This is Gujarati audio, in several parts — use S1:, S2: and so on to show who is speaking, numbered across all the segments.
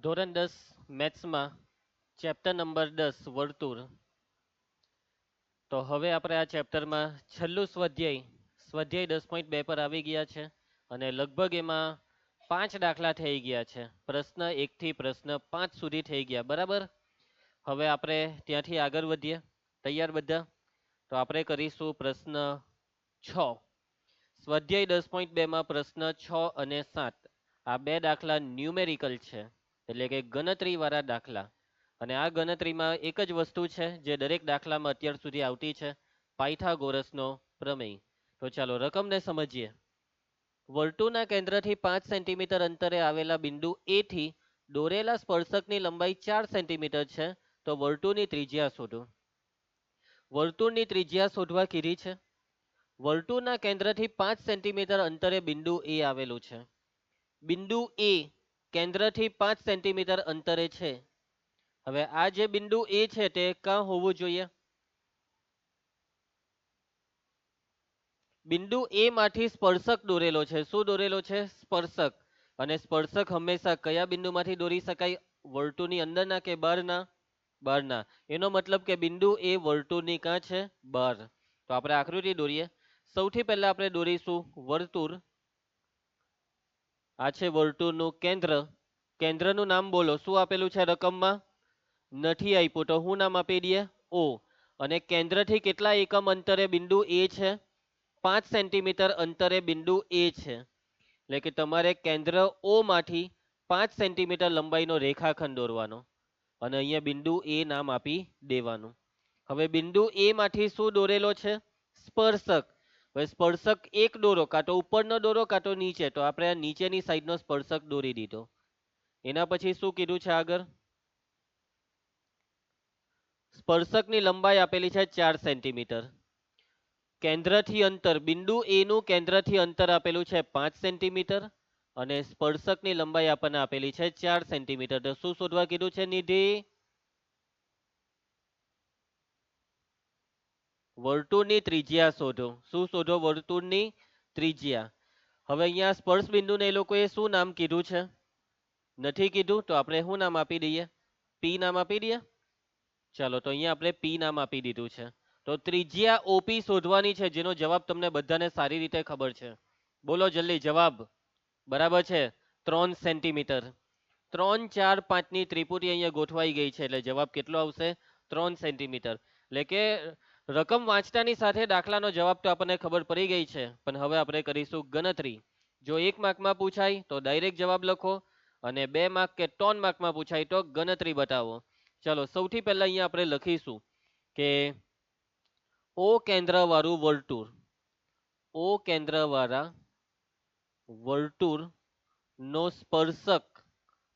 S1: ધોરણ 10 મેથ્સમાં ચેપ્ટર નંબર 10 વર્તુળ. તો હવે આપણે આ ચેપ્ટરમાં છેલ્લું સ્વાધ્યાય 10.2 પર આવી ગયા છે અને લગભગ એમાં 5 દાખલા થઈ ગયા છે. પ્રશ્ન 1 થી પ્રશ્ન 5 સુધી થઈ ગયા, બરાબર. હવે આપણે ત્યાંથી આગળ વધીએ. તૈયાર બધા? તો આપણે કરીશું પ્રશ્ન 6. સ્વાધ્યાય 10.2 માં પ્રશ્ન 6 અને 7 આ બે દાખલા ન્યુમેરિકલ છે, એટલે કે ગણતરી વાળા દાખલા. અને આ ગણતરીમાં એક જ વસ્તુ છે જે દરેક દાખલામાં અત્યાર સુધી આવતી છે, પાયથાગોરસનો પ્રમેય. તો ચાલો રકમને સમજીએ. વર્તુળના કેન્દ્રથી 5 સેન્ટીમીટર અંતરે આવેલા બિંદુ એ થી દોરેલા સ્પર્શકની લંબાઈ 4 સેન્ટીમીટર છે. તો વર્તુળની ત્રિજ્યા શોધો. વર્તુળની ત્રિજ્યા શોધવા કીધી છે. વર્તુળના કેન્દ્રથી 5 સેન્ટીમીટર અંતરે બિંદુ એ આવેલું છે. બિંદુ એ કેન્દ્રથી 5 સેન્ટીમીટર અંતરે છે. હવે આ જે બિંદુ એ છે તે ક્યાં હોવું જોઈએ? બિંદુ એ માંથી સ્પર્શક દોરેલો છે. શું દોરેલો છે? સ્પર્શક. અને સ્પર્શક હંમેશા કયા બિંદુમાંથી દોરી શકાય? વર્તુળની અંદરના કે બહારના? બહારના. એનો મતલબ કે બિંદુ એ વર્તુળની ક્યાં છે? બહાર. તો આપણે આકૃતિ દોરીએ. સૌથી પહેલા આપણે દોરીશું વર્તુળ. આ છે વર્તુળનું કેન્દ્ર. કેન્દ્રનું નામ બોલો. શું આપેલું છે રકમમાં? નથી આપ્યું તો શું નામ આપી દઈએ? ઓ. અને કેન્દ્રથી કેટલા એકમ અંતરે બિંદુ એ છે? 5 સેન્ટીમીટર અંતરે બિંદુ એ છે. એટલે કે તમારે કેન્દ્ર ઓ માંથી 5 સેન્ટીમીટર લંબાઈનો રેખાખંડ દોરવાનો અને અહીંયા બિંદુ એ નામ આપી દેવાનું. હવે બિંદુ એ માંથી શું દોરેલો છે? સ્પર્શક. હવે સ્પર્શક એક દોરો, કાં તો ઉપરનો દોરો કાં તો નીચે. તો આપણે આ નીચેની સાઈડનો સ્પર્શક દોરી દીધો. એના પછી શું કીધું છે આગળ? સ્પર્શકની લંબાઈ આપેલી છે 4 સેન્ટીમીટર. કેન્દ્રથી અંતર, બિંદુ એ નું કેન્દ્રથી અંતર આપેલું છે 5 સેન્ટીમીટર અને સ્પર્શકની લંબાઈ આપણને આપેલી છે 4 સેન્ટીમીટર. તો શું શોધવા કીધું છે નિધિ? વર્તુળની ત્રિજ્યા શોધો. શું શોધો? વર્તુળની ત્રિજ્યા. હવે અહીંયા સ્પર્શ બિંદુને એ લોકોએ શું નામ કીધું છે? નથી કીધું તો આપણે શું નામ આપી દઈએ? પી નામ આપી દઈએ. ચાલો, તો અહીંયા આપણે પી નામ આપી દીધું છે. તો ત્રિજ્યા ઓપી શોધવાની છે, જેનો જવાબ તમને બધાને સારી રીતે ખબર છે. બોલો જલ્દી જવાબ. બરાબર છે, 3 સેન્ટીમીટર. 3, 4, 5ની ત્રિપુટી અહીંયા ગોઠવાઈ ગઈ છે, એટલે જવાબ કેટલો આવશે? 3 સેન્ટીમીટર. એટલે કે રકમ વાંચતાની સાથે દાખલાનો જવાબ તો આપણને ખબર પડી ગઈ છે. પણ હવે આપણે કરીશું ગણતરી. જો 1 માર્કમાં પૂછાય તો ડાયરેક્ટ જવાબ લખો અને 2 માર્ક કે 3 માર્કમાં પૂછાય તો ગણતરી બતાવો. ચલો, સૌથી પહેલા અહીંયા આપણે લખીશું કે ઓ કેન્દ્ર વાળું વર્તુળ. ઓ કેન્દ્ર વાળા વર્તુળ નો સ્પર્શક.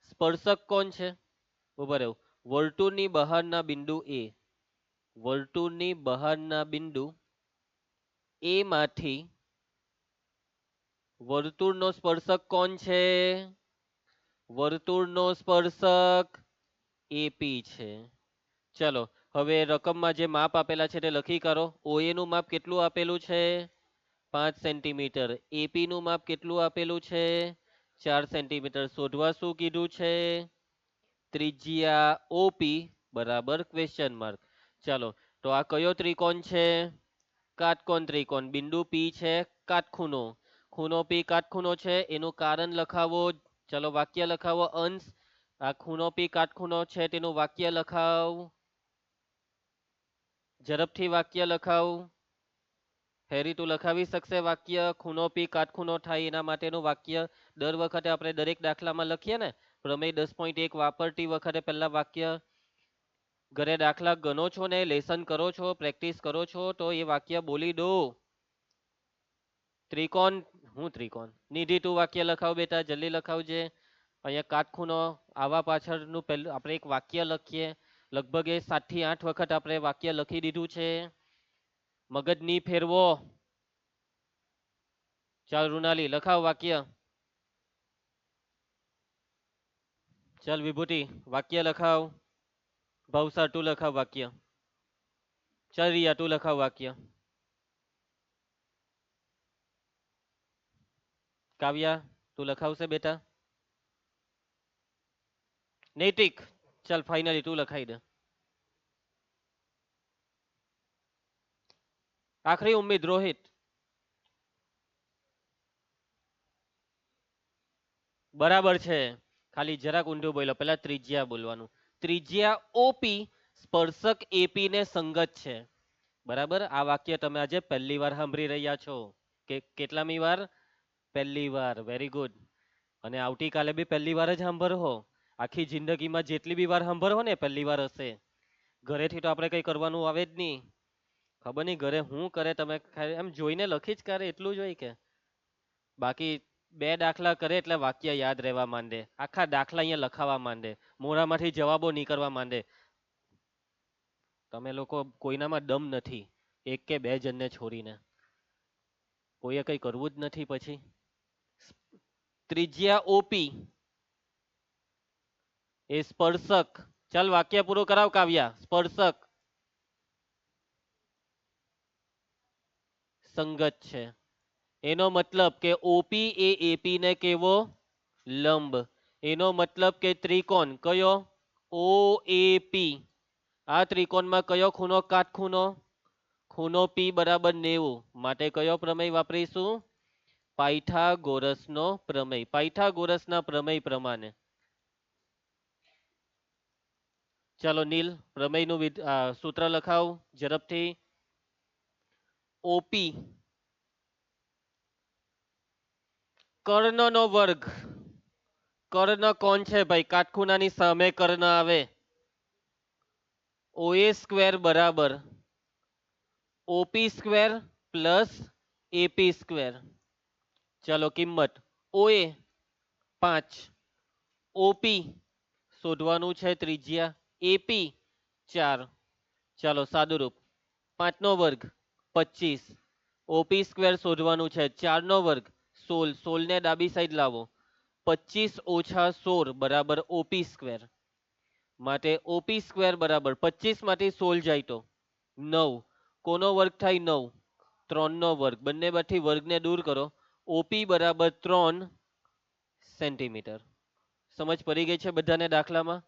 S1: સ્પર્શક કોણ છે? ઉભા રહો. વર્તુળની બહારના બિંદુ એ. વર્તુળની બહારના બિંદુ એ માંથી વર્તુળનો સ્પર્શક કોણ છે? વર્તુળનો સ્પર્શક એપી છે. ચલો, હવે રકમમાં જે માપ આપેલા છે તે લખી કાઢો. ઓએ નું માપ કેટલું આપેલું છે? 5 સેન્ટીમીટર. એપી નું માપ કેટલું આપેલું છે? 4 સેન્ટીમીટર. શોધવા શું કીધું છે? ત્રિજ્યા ઓપી બરાબર ક્વેશ્ચન માર્ક. ચાલો, તો આ કયો ત્રિકોણ છે? કાટકોણ ત્રિકોણ. બિંદુ પી છે કાટખૂણો. ખૂણો પી કાટખૂણો છે, એનું કારણ લખાવો. ચલો, વાક્ય લખાવો. અંશ. આ ખૂણો પી કાટખૂણો છે તેનું વાક્ય લખાવ. ઝડપથી વાક્ય લખાવ. હેરી તું લખાવી શકશે વાક્ય? ખૂણો પી કાટખૂણો થાય એના માટેનું વાક્ય દર વખતે આપણે દરેક દાખલામાં લખીએ ને. પ્રમેય 10.1 વાપરતી વખતે પહેલા વાક્ય. ઘરે દાખલા ગણો છો ને, લેસન કરો છો, પ્રેક્ટિસ કરો છો તો એ વાક્ય બોલી દો. ત્રિકોણ. હું ત્રિકોણ? નિધિ તું વાક્ય લખાવ બેટા, જલ્દી લખાવજે. અહીંયા કાટખૂણો આવા પાછળનું પહેલું આપણે એક વાક્ય લખીએ. લગભગ એ 7 થી 8 વખત આપણે વાક્ય લખી દીધું છે. મગજ ની ફેરવો. ચાલ રૂનાલી લખાવ વાક્ય. ચાલ વિભૂતિ વાક્ય લખાવ. ભવસા તું લખાવ વાક્ય. ચાલ રિયા તું લખાવ વાક્ય. કાવ્યા તું લખાવશે બેટા. નૈતિક, ચાલ ફાઇનલી તું લખાઈ દે. આખરી ઉમ્મીદ રોહિત. બરાબર છે. ખાલી જરાક ઊંધું બોલ્યો, પેલા ત્રિજ્યા બોલવાનું. ત્રિજ્યા ઓપી સ્પર્શક એપી ને સંગત છે. બરાબર, આ વાક્ય તમે આજે પહેલી વાર સાંભળી રહ્યા છો. કે કેટલામી વાર? પહેલી વાર. Very good. અને આવતીકાલે બી પહેલી વાર જ સાંભળો. આખી જિંદગીમાં જેટલી બી વાર સાંભળો ને પહેલી વાર હશે. ઘરેથી તો આપણે કઈ કરવાનું આવે જ નહીં. ખબર નહીં ઘરે હું કરે, તમે એમ જોઈને લખી જ કરે એટલું જ હોય કે. બાકી બે દાખલા કરે એટલે વાક્ય યાદ રહેવા માંડે. આખા દાખલા અહીંયા લખાવા માંડે. મોઢામાંથી જવાબો નીકળવા માંડે. તમે લોકો કોઈનામાં દમ નથી, એક કે બે જણને છોડીને. કોઈએ કઈ કરવું જ નથી પછી. ત્રિજ્યા ઓપી એ સ્પર્શક. ચાલ વાક્ય પૂરું કરાવ કાવ્યા. સ્પર્શક સંગત છે. એનો મતલબ કે ઓપી એ એપી ને કેવો? લંબ. એનો મતલબ કે ત્રિકોણ કયો? ઓ એપી. આ ત્રિકોણમાં કયો ખૂણો કાટખૂણો? ખૂણો પી બરાબર 90. માટે કયો પ્રમેય વાપરીશું? પાયથાગોરસનો પ્રમેય. પાયથાગોરસના પ્રમેય પ્રમાણે. ચાલો નીલ, પ્રમેયનું સૂત્ર લખાવ ઝડપથી. ઓપી કર્ણનો વર્ગ. કર્ણ કોણ છે ભાઈ? કાટખૂણાની સામે કર્ણ આવે. ઓએ સ્ક્વેર બરાબર OP square plus AP square. ચલો કિંમત. ઓએ 5, ઓપી શોધવાનું છે ત્રિજ્યા, એપી 4. ચાલો સાદુરૂપ. 5 નો વર્ગ 25. ઓપી સ્ક્વેર શોધવાનું છે, 4 નો વર્ગ 16. 16 ને ડાબી સાઈડ લાવો. 25 ઓછા 16 બરાબર ઓપી સ્ક્વેર. માટે ઓપી સ્ક્વેર બરાબર 25 માંથી 16 જાય તો 9. કોનો વર્ગ થાય? 9. 3 નો વર્ગ. બંને બાજુથી વર્ગને દૂર કરો. ઓપી બરાબર 3 સેન્ટીમીટર. સમજ પડી ગઈ છે બધાને દાખલામાં?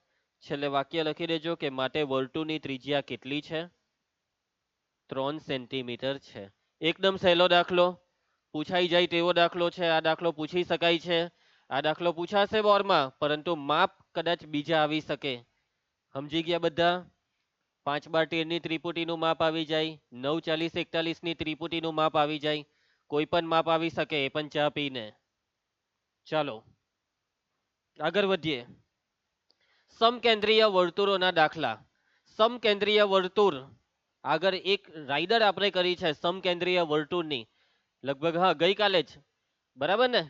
S1: છેલ્લે વાક્ય લખી દેજો કે માટે વર્તુળની ત્રિજ્યા કેટલી છે? 3 સેન્ટીમીટર છે. એકદમ સહેલો દાખલો, પૂછાઈ જાય તેવો દાખલો છે. આ દાખલો પૂછી શકાય છે. આ દાખલો પૂછાશે બોર્ડમાં, પરંતુ માપ કદાચ બીજા આવી શકે. સમજી ગયા બધા? 5 બાર 13 ની ત્રિપુટીનું માપ આવી જાય. 9 40 41 ની ત્રિપુટીનું માપ આવી જાય. કોઈ પણ માપ આવી શકે, એ પણ ચા પીને. ચાલો આગળ વધીએ. સમકેન્દ્રીય વર્તુળોના દાખલા. સમકેન્દ્રીય વર્તુળ આગળ એક રાઈડર આપણે કરી છે સમકેન્દ્રીય વર્તુળની. લગભગ હા ગઈકાલે જ. બરાબર ને?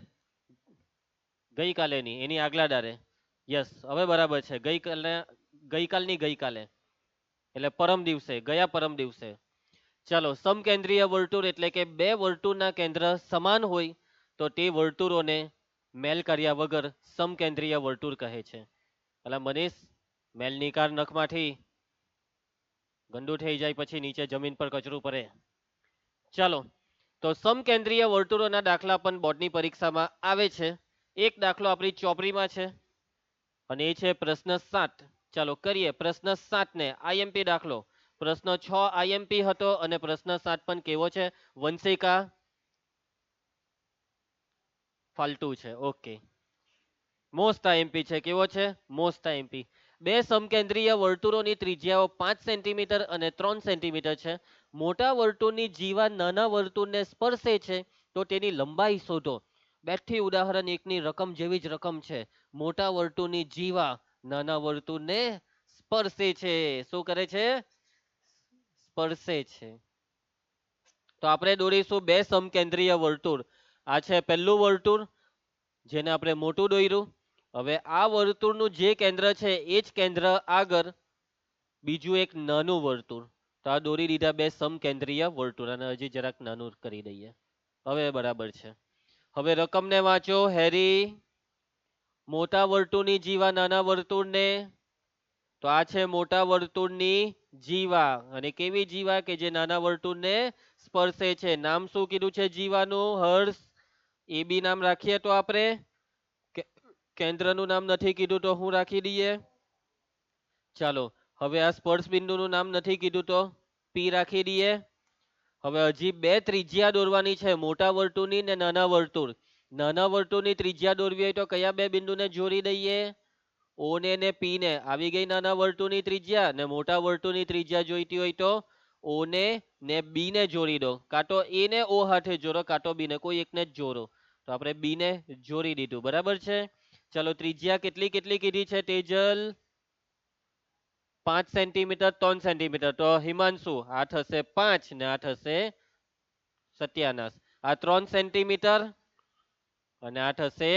S1: ગઈકાલે ની, એની આગલા દારે. યસ, હવે બરાબર છે. ગઈકાલે એટલે પરમ દિવસે, ગયા પરમ દિવસે. ચાલો, સમકેન્દ્રીય વર્તુળ એટલે કે બે વર્તુળના કેન્દ્ર સમાન હોય તો તે વર્તુળોને મેલ કર્યા વગર સમકેન્દ્રીય વર્તુળ કહે છે. એટલે મનીષ, મેલ નિકાર નખમાંથી ગંદુ થઈ જાય પછી નીચે જમીન પર કચરું પડે. ચાલો, તો સમકેન્દ્રીય વર્તુળોના દાખલા પણ બોર્ડની પરીક્ષામાં આવે છે. એક દાખલો આપણી ચોપડીમાં છે અને એ છે પ્રશ્ન 7. ચાલો કરીએ પ્રશ્ન 7 ને. આઈએમપી દાખલો. પ્રશ્ન 6 આઈએમપી હતો અને પ્રશ્ન 7 પણ કેવો છે? વંશિકા ફાલતુ છે. ઓકે, મોસ્ટ આઈએમપી છે. કેવો છે? Most IMP. બે સમકેન્દ્રીય વર્તુળોની ત્રિજ્યાઓ 5 સેન્ટીમીટર અને 3 સેન્ટીમીટર છે. મોટા વર્તુળની જીવા નાના વર્તુળને સ્પર્શે છે તો તેની લંબાઈ શોધો. બેઠી ઉદાહરણ 1 ની રકમ જેવી જ રકમ છે. મોટા વર્તુળની જીવા નાના વર્તુળને સ્પર્શે છે. શું કરે છે? સ્પર્શે છે. તો આપણે દોરીશું બે સમકેન્દ્રીય વર્તુળ. આ છે પહેલું વર્તુળ, જેને આપણે મોટું દોર્યું. હવે આ વર્તુળનું જે કેન્દ્ર છે એ જ કેન્દ્ર આગળ બીજું એક નાનું વર્તુળ. તો આ દોરી દીધા બે સમકેન્દ્રીય વર્તુળ અને હજી જરાક નાનું કરી દઈએ. હવે બરાબર છે. હવે રકમને વાંચો હેરી. મોટા વર્તુળની જીવા નાના વર્તુળને, તો આ છે મોટા વર્તુળની જીવા. અને કેવી જીવા? કે જે નાના વર્તુળને સ્પર્શે છે. નામ શું કીધું છે જીવાનું? હર્ષ. એ બી નામ રાખીએ તો આપણે કેન્દ્રનું નામ નથી કીધું તો હું રાખી દઈએ. ચાલો હવે આ સ્પર્શ બિંદુનું નામ નથી કીધું તો પી રાખી દઈએ. હવે હજી બે ત્રિજ્યા દોરવાની છે, મોટા વર્તુળની ને નાના વર્તુળ. નાના વર્તુળની ત્રિજ્યા દોરવી હોય તો કયા બે બિંદુને જોડી દઈએ? ઓ ને પી ને. આવી ગઈ નાના વર્તુળની ત્રિજ્યા. ને મોટા વર્તુળની ત્રિજ્યા જોઈતી હોય તો ઓ ને બી ને જોડી દો. કાં તો એ ને ઓ હાથે જોડો, કાં તો બી ને, કોઈ એકને જ જોડો. તો આપણે બી ને જોડી દીધું. બરાબર છે. ચલો ત્રિજ્યા કેટલી કેટલી કીધી છે તેજલ? 5 centimetre 3 centimetre. તો હિમાંશુ આ થશે 5 ને આ થશે સત્યાનાશ. આ 3 સેન્ટીમીટર અને આ થશે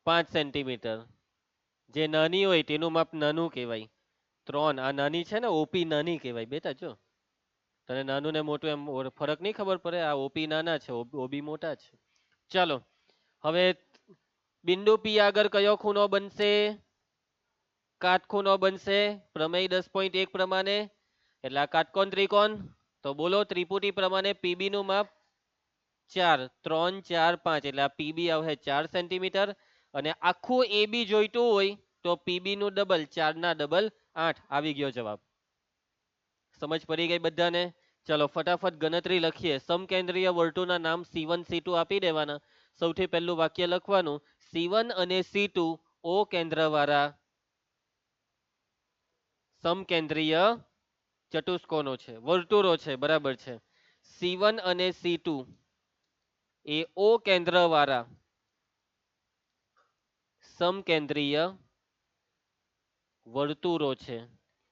S1: 5 સેન્ટીમીટર. જે નાની હોય તેનું માપ નાનું કહેવાય. 3 આ નાની છે ને, ઓપી નાની કહેવાય બેટા. જો તને નાનું ને મોટું એમ ફરક નહીં ખબર પડે. આ ઓપી નાના છે, ઓબી મોટા છે. ચાલો હવે બિંદુ પી આગળ કયો ખૂણો બનશે? કાટખૂણો બનશે પ્રમેય 10.1 પ્રમાણે. એટલે આ કાટકોણ ત્રિકોણ. તો બોલો ત્રિપુટી પ્રમાણે પીબી નું માપ 4, 3, 4, 5. એટલે આ પીબી આવે 4 સેન્ટીમીટર. અને આખું એબી જોઈતું હોય તો પીબી નું ડબલ, 4 ના ડબલ 8. આવી ગયો જવાબ. સમજ પડી ગઈ બધાને? ચલો ફટાફટ ગણતરી લખીએ. સમકેન્દ્રીય વર્તુળના નામ C1 C2 આપી દેવાના. સૌથી પહેલું વાક્ય લખવાનું, C1 અને C2 ઓ કેન્દ્રવાળા સમકેન્દ્રીય ચતુષ્કોણો છે, વર્તુળો છે. બરાબર છે. C1 અને C2 એ ઓ કેન્દ્રવાળા સમકેન્દ્રીય વર્તુળો છે.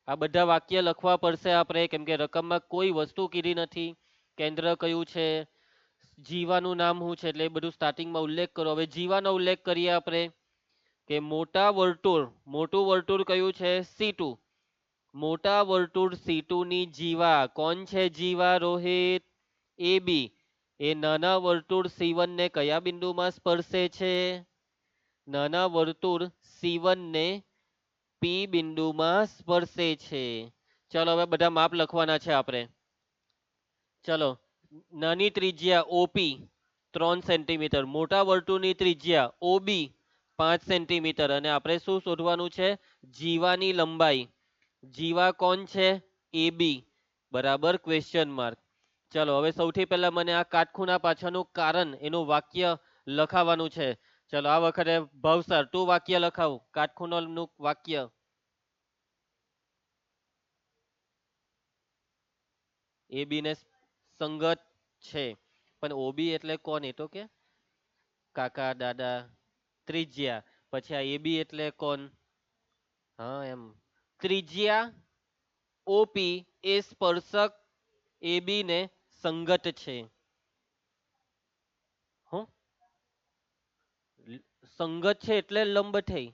S1: આ બધા વાક્ય લખવા પડશે આપણે, કેમ કે રકમમાં કોઈ વસ્તુ કીધી નથી. કેન્દ્ર કયું છે, જીવાનું નામ શું છે, એટલે એ બધું સ્ટાર્ટિંગમાં ઉલ્લેખ કરો. હવે જીવાનો ઉલ્લેખ કરીએ આપણે કે મોટા વર્તુળ, મોટું વર્તુળ કયું છે? C2. મોટા વર્તુળ C2 ની જીવા કોણ છે? જીવા રોહિત? એ બી. એ નાના વર્તુળ C1 ને કયા બિંદુમાં સ્પર્શે છે? નાના વર્તુળ C1 ને પી બિંદુમાં સ્પર્શે છે. ચલો હવે બધા માપ લખવાના છે આપણે. ચલો નાની ત્રિજ્યા ઓપી 3 સેન્ટીમીટર, મોટા વર્તુળની ત્રિજ્યા ઓબી 5 સેન્ટીમીટર. અને આપણે શું શોધવાનું છે? જીવાની લંબાઈ. જીવા કોણ છે? એબી. બરાબર ક્વેશ્ચન માર્ક. ચલો હવે સૌથી પહેલા મને આ કાટખૂણા પાછળનું કારણ, એનું વાક્ય લખાવાનું છે. ચલો આ વખતે ભાવસર તું વાક્ય લખાવ, કાટખૂણાનું વાક્ય. એ બી ને સંગત છે. પણ ઓબી એટલે કોણ? એ તો કે કાકા દાદા ત્રિજ્યા. પછી આ એબી એટલે કોણ? હા એમ ત્રિજ્યા ઓપી એ સ્પર્શક એબી ને સંગત છે. હું સંગત છે એટલે લંબ થઈ,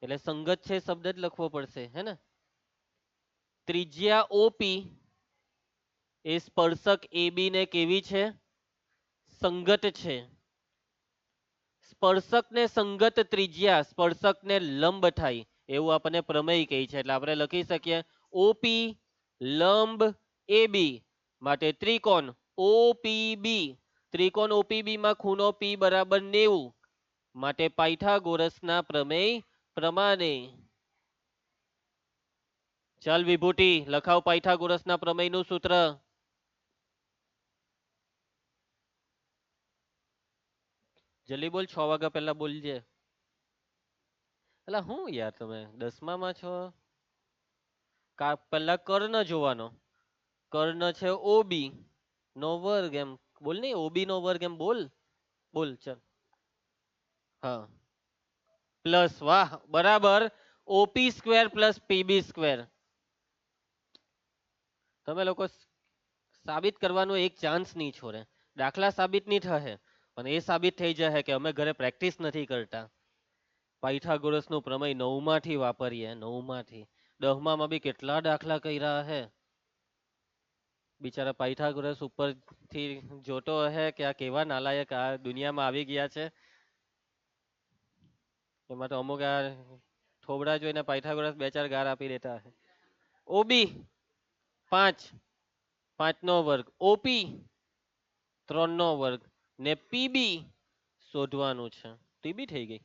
S1: એટલે સંગત છે શબ્દ જ લખવો પડશે, હે ને? ત્રિજ્યા ઓપી એ સ્પર્શક એબી ને કેવી છે? સંગત છે. સ્પર્શક ને સંગત ત્રિજ્યા સ્પર્શક ને લંબ થાય એવું આપણને પ્રમેય કહે છે. એટલે આપણે લખી શકીએ ઓપી લંબ એબી માટે ત્રિકોણ ઓપીબી. ત્રિકોણ ઓપીબી માં ખૂણો પી બરાબર 90. માટે પાયથાગોરસના પ્રમેય પ્રમાણે. ચાલ વિભૂતિ લખાવ પાયથાગોરસના પ્રમેયનું સૂત્ર. જલ્દી બોલ, 6 વાગ્યા પહેલા બોલજે. એટલે હું યાર તમે 10માં છો? પહેલા કર્ણ જોવાનો. કર્ણ છે ઓબી નો વર્ગ. એમ બોલ નહીં, ઓબી નો વર્ગ એમ બોલ. બોલ ચાલ. હા પ્લસ, વાહ બરાબર. OP square plus PB square. તમે લોકો સાબિત કરવાનો એક ચાન્સ નહીં છોડે. દાખલા સાબિત નહીં થશે પણ એ સાબિત થઈ જશે કે અમે ઘરે પ્રેક્ટિસ નથી કરતા. પાયથાગોરસનું પ્રમેય 9માંથી વાપરીએ, 9માંથી. 10માં બી કેટલા દાખલા કર્યા હે. બિચારા પાયથાગોરસ ઉપરથી જોતો હે કે આ કેવા નાલાયક આ દુનિયામાં આવી ગયા છે. એમાં તો અમુક આ થોબડા જોઈને પાયથાગોરસ 2-4 ગાર આપી દેતા હશે. ઓબી 5, 5 નો વર્ગ. ઓપી 3 નો વર્ગ. ને પીબી શોધવાનું છે. પીબી થઈ ગઈ.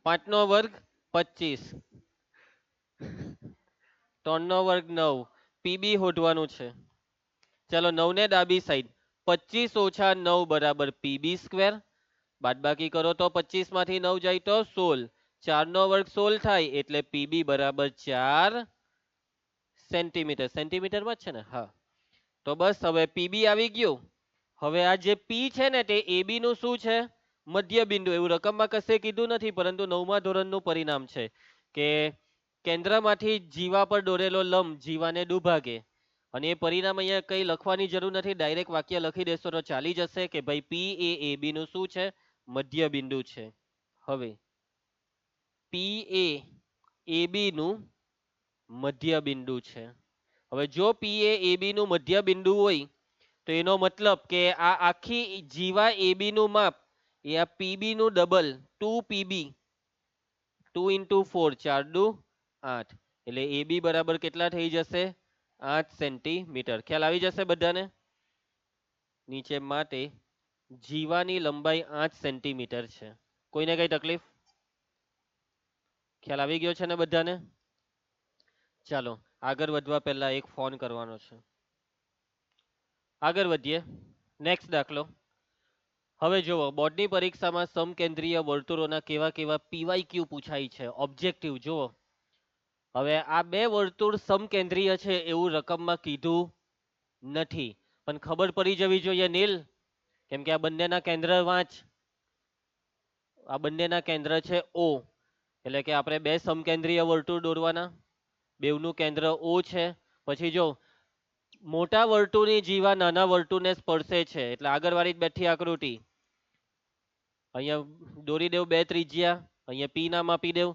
S1: 5 નો વર્ગ 25, 3 નો વર્ગ 9, પીબી શોધવાનું છે. ચાલો 9 ને ડાબી સાઈડ, 25 ઓછા 9 બરાબર પીબી સ્ક્વેર. બાદબાકી કરો તો 25 માંથી 9 જાય તો 16, 4 નો વર્ગ 16 થાય એટલે પીબી બરાબર 4 સેન્ટીમીટર. સેન્ટીમીટરમાં જ છે ને? હા. તો બસ હવે પીબી આવી ગયું. હવે આ જે પી છે ને તે એબી નું શું છે? મધ્ય બિંદુ. એવું રકમમાં કશે કીધું નથી, પરંતુ 9મા ધોરણનું પરિણામ છે કે કેન્દ્રમાંથી જીવા પર દોરેલો લંબ જીવાને દુભાગે. અને એ પરિણામ અહીંયા કઈ લખવાની જરૂર નથી, ડાયરેક્ટ વાક્ય લખી દેશો તો ચાલી જશે કે ભાઈ પી એ એબી નું શું છે? મધ્ય બિંદુ છે. હવે પી એ એબી નું મધ્ય બિંદુ છે. હવે જો પી એ એબી નું મધ્ય બિંદુ હોય તો એનો મતલબ કે આ આખી જીવા એબી નું માપ એ આ પીબી નું ડબલ 2 પીબી, 2 × 4, 4 દુ 8, એટલે એબી બરાબર કેટલા થઈ જશે? 8 સેન્ટીમીટર. ખ્યાલ આવી જશે બધાને? નીચે માટે જીવાની લંબાઈ 8 સેન્ટીમીટર છે. કોઈને કઈ તકલીફ? ખ્યાલ આવી ગયો છે ને બધાને? ચાલો આગળ વધવા પહેલા એક ફોન કરવાનો છે. આગળ વધીએ. નેક્સ્ટ દાખલો. હવે જુઓ, બોર્ડની પરીક્ષામાં સમકેન્દ્રીય વર્તુળોના કેવા કેવા પીવાયક્યુ પૂછાય છે, ઓબ્જેક્ટિવ. જુઓ, હવે આ બે વર્તુળ સમકેન્દ્રીય છે એવું રકમમાં કીધું નથી, પણ ખબર પડી જવી જોઈએ નીલ, કેમ કે આ બંનેના કેન્દ્ર વાંચ. આ બંનેના કેન્દ્ર છે ઓ, એટલે કે આપણે બે સમકેન્દ્રીય વર્તુળ દોરવાના. બેવનું કેન્દ્ર ઓ છે. પછી જો મોટા વર્તુળની જીવા નાના વર્તુળને સ્પર્શે છે, એટલે આગળવાળી બેઠી આકૃતિ અહીંયા દોરી દેવ બે ત્રિજ્યા, અહીંયા પી નામ આપી દેવ.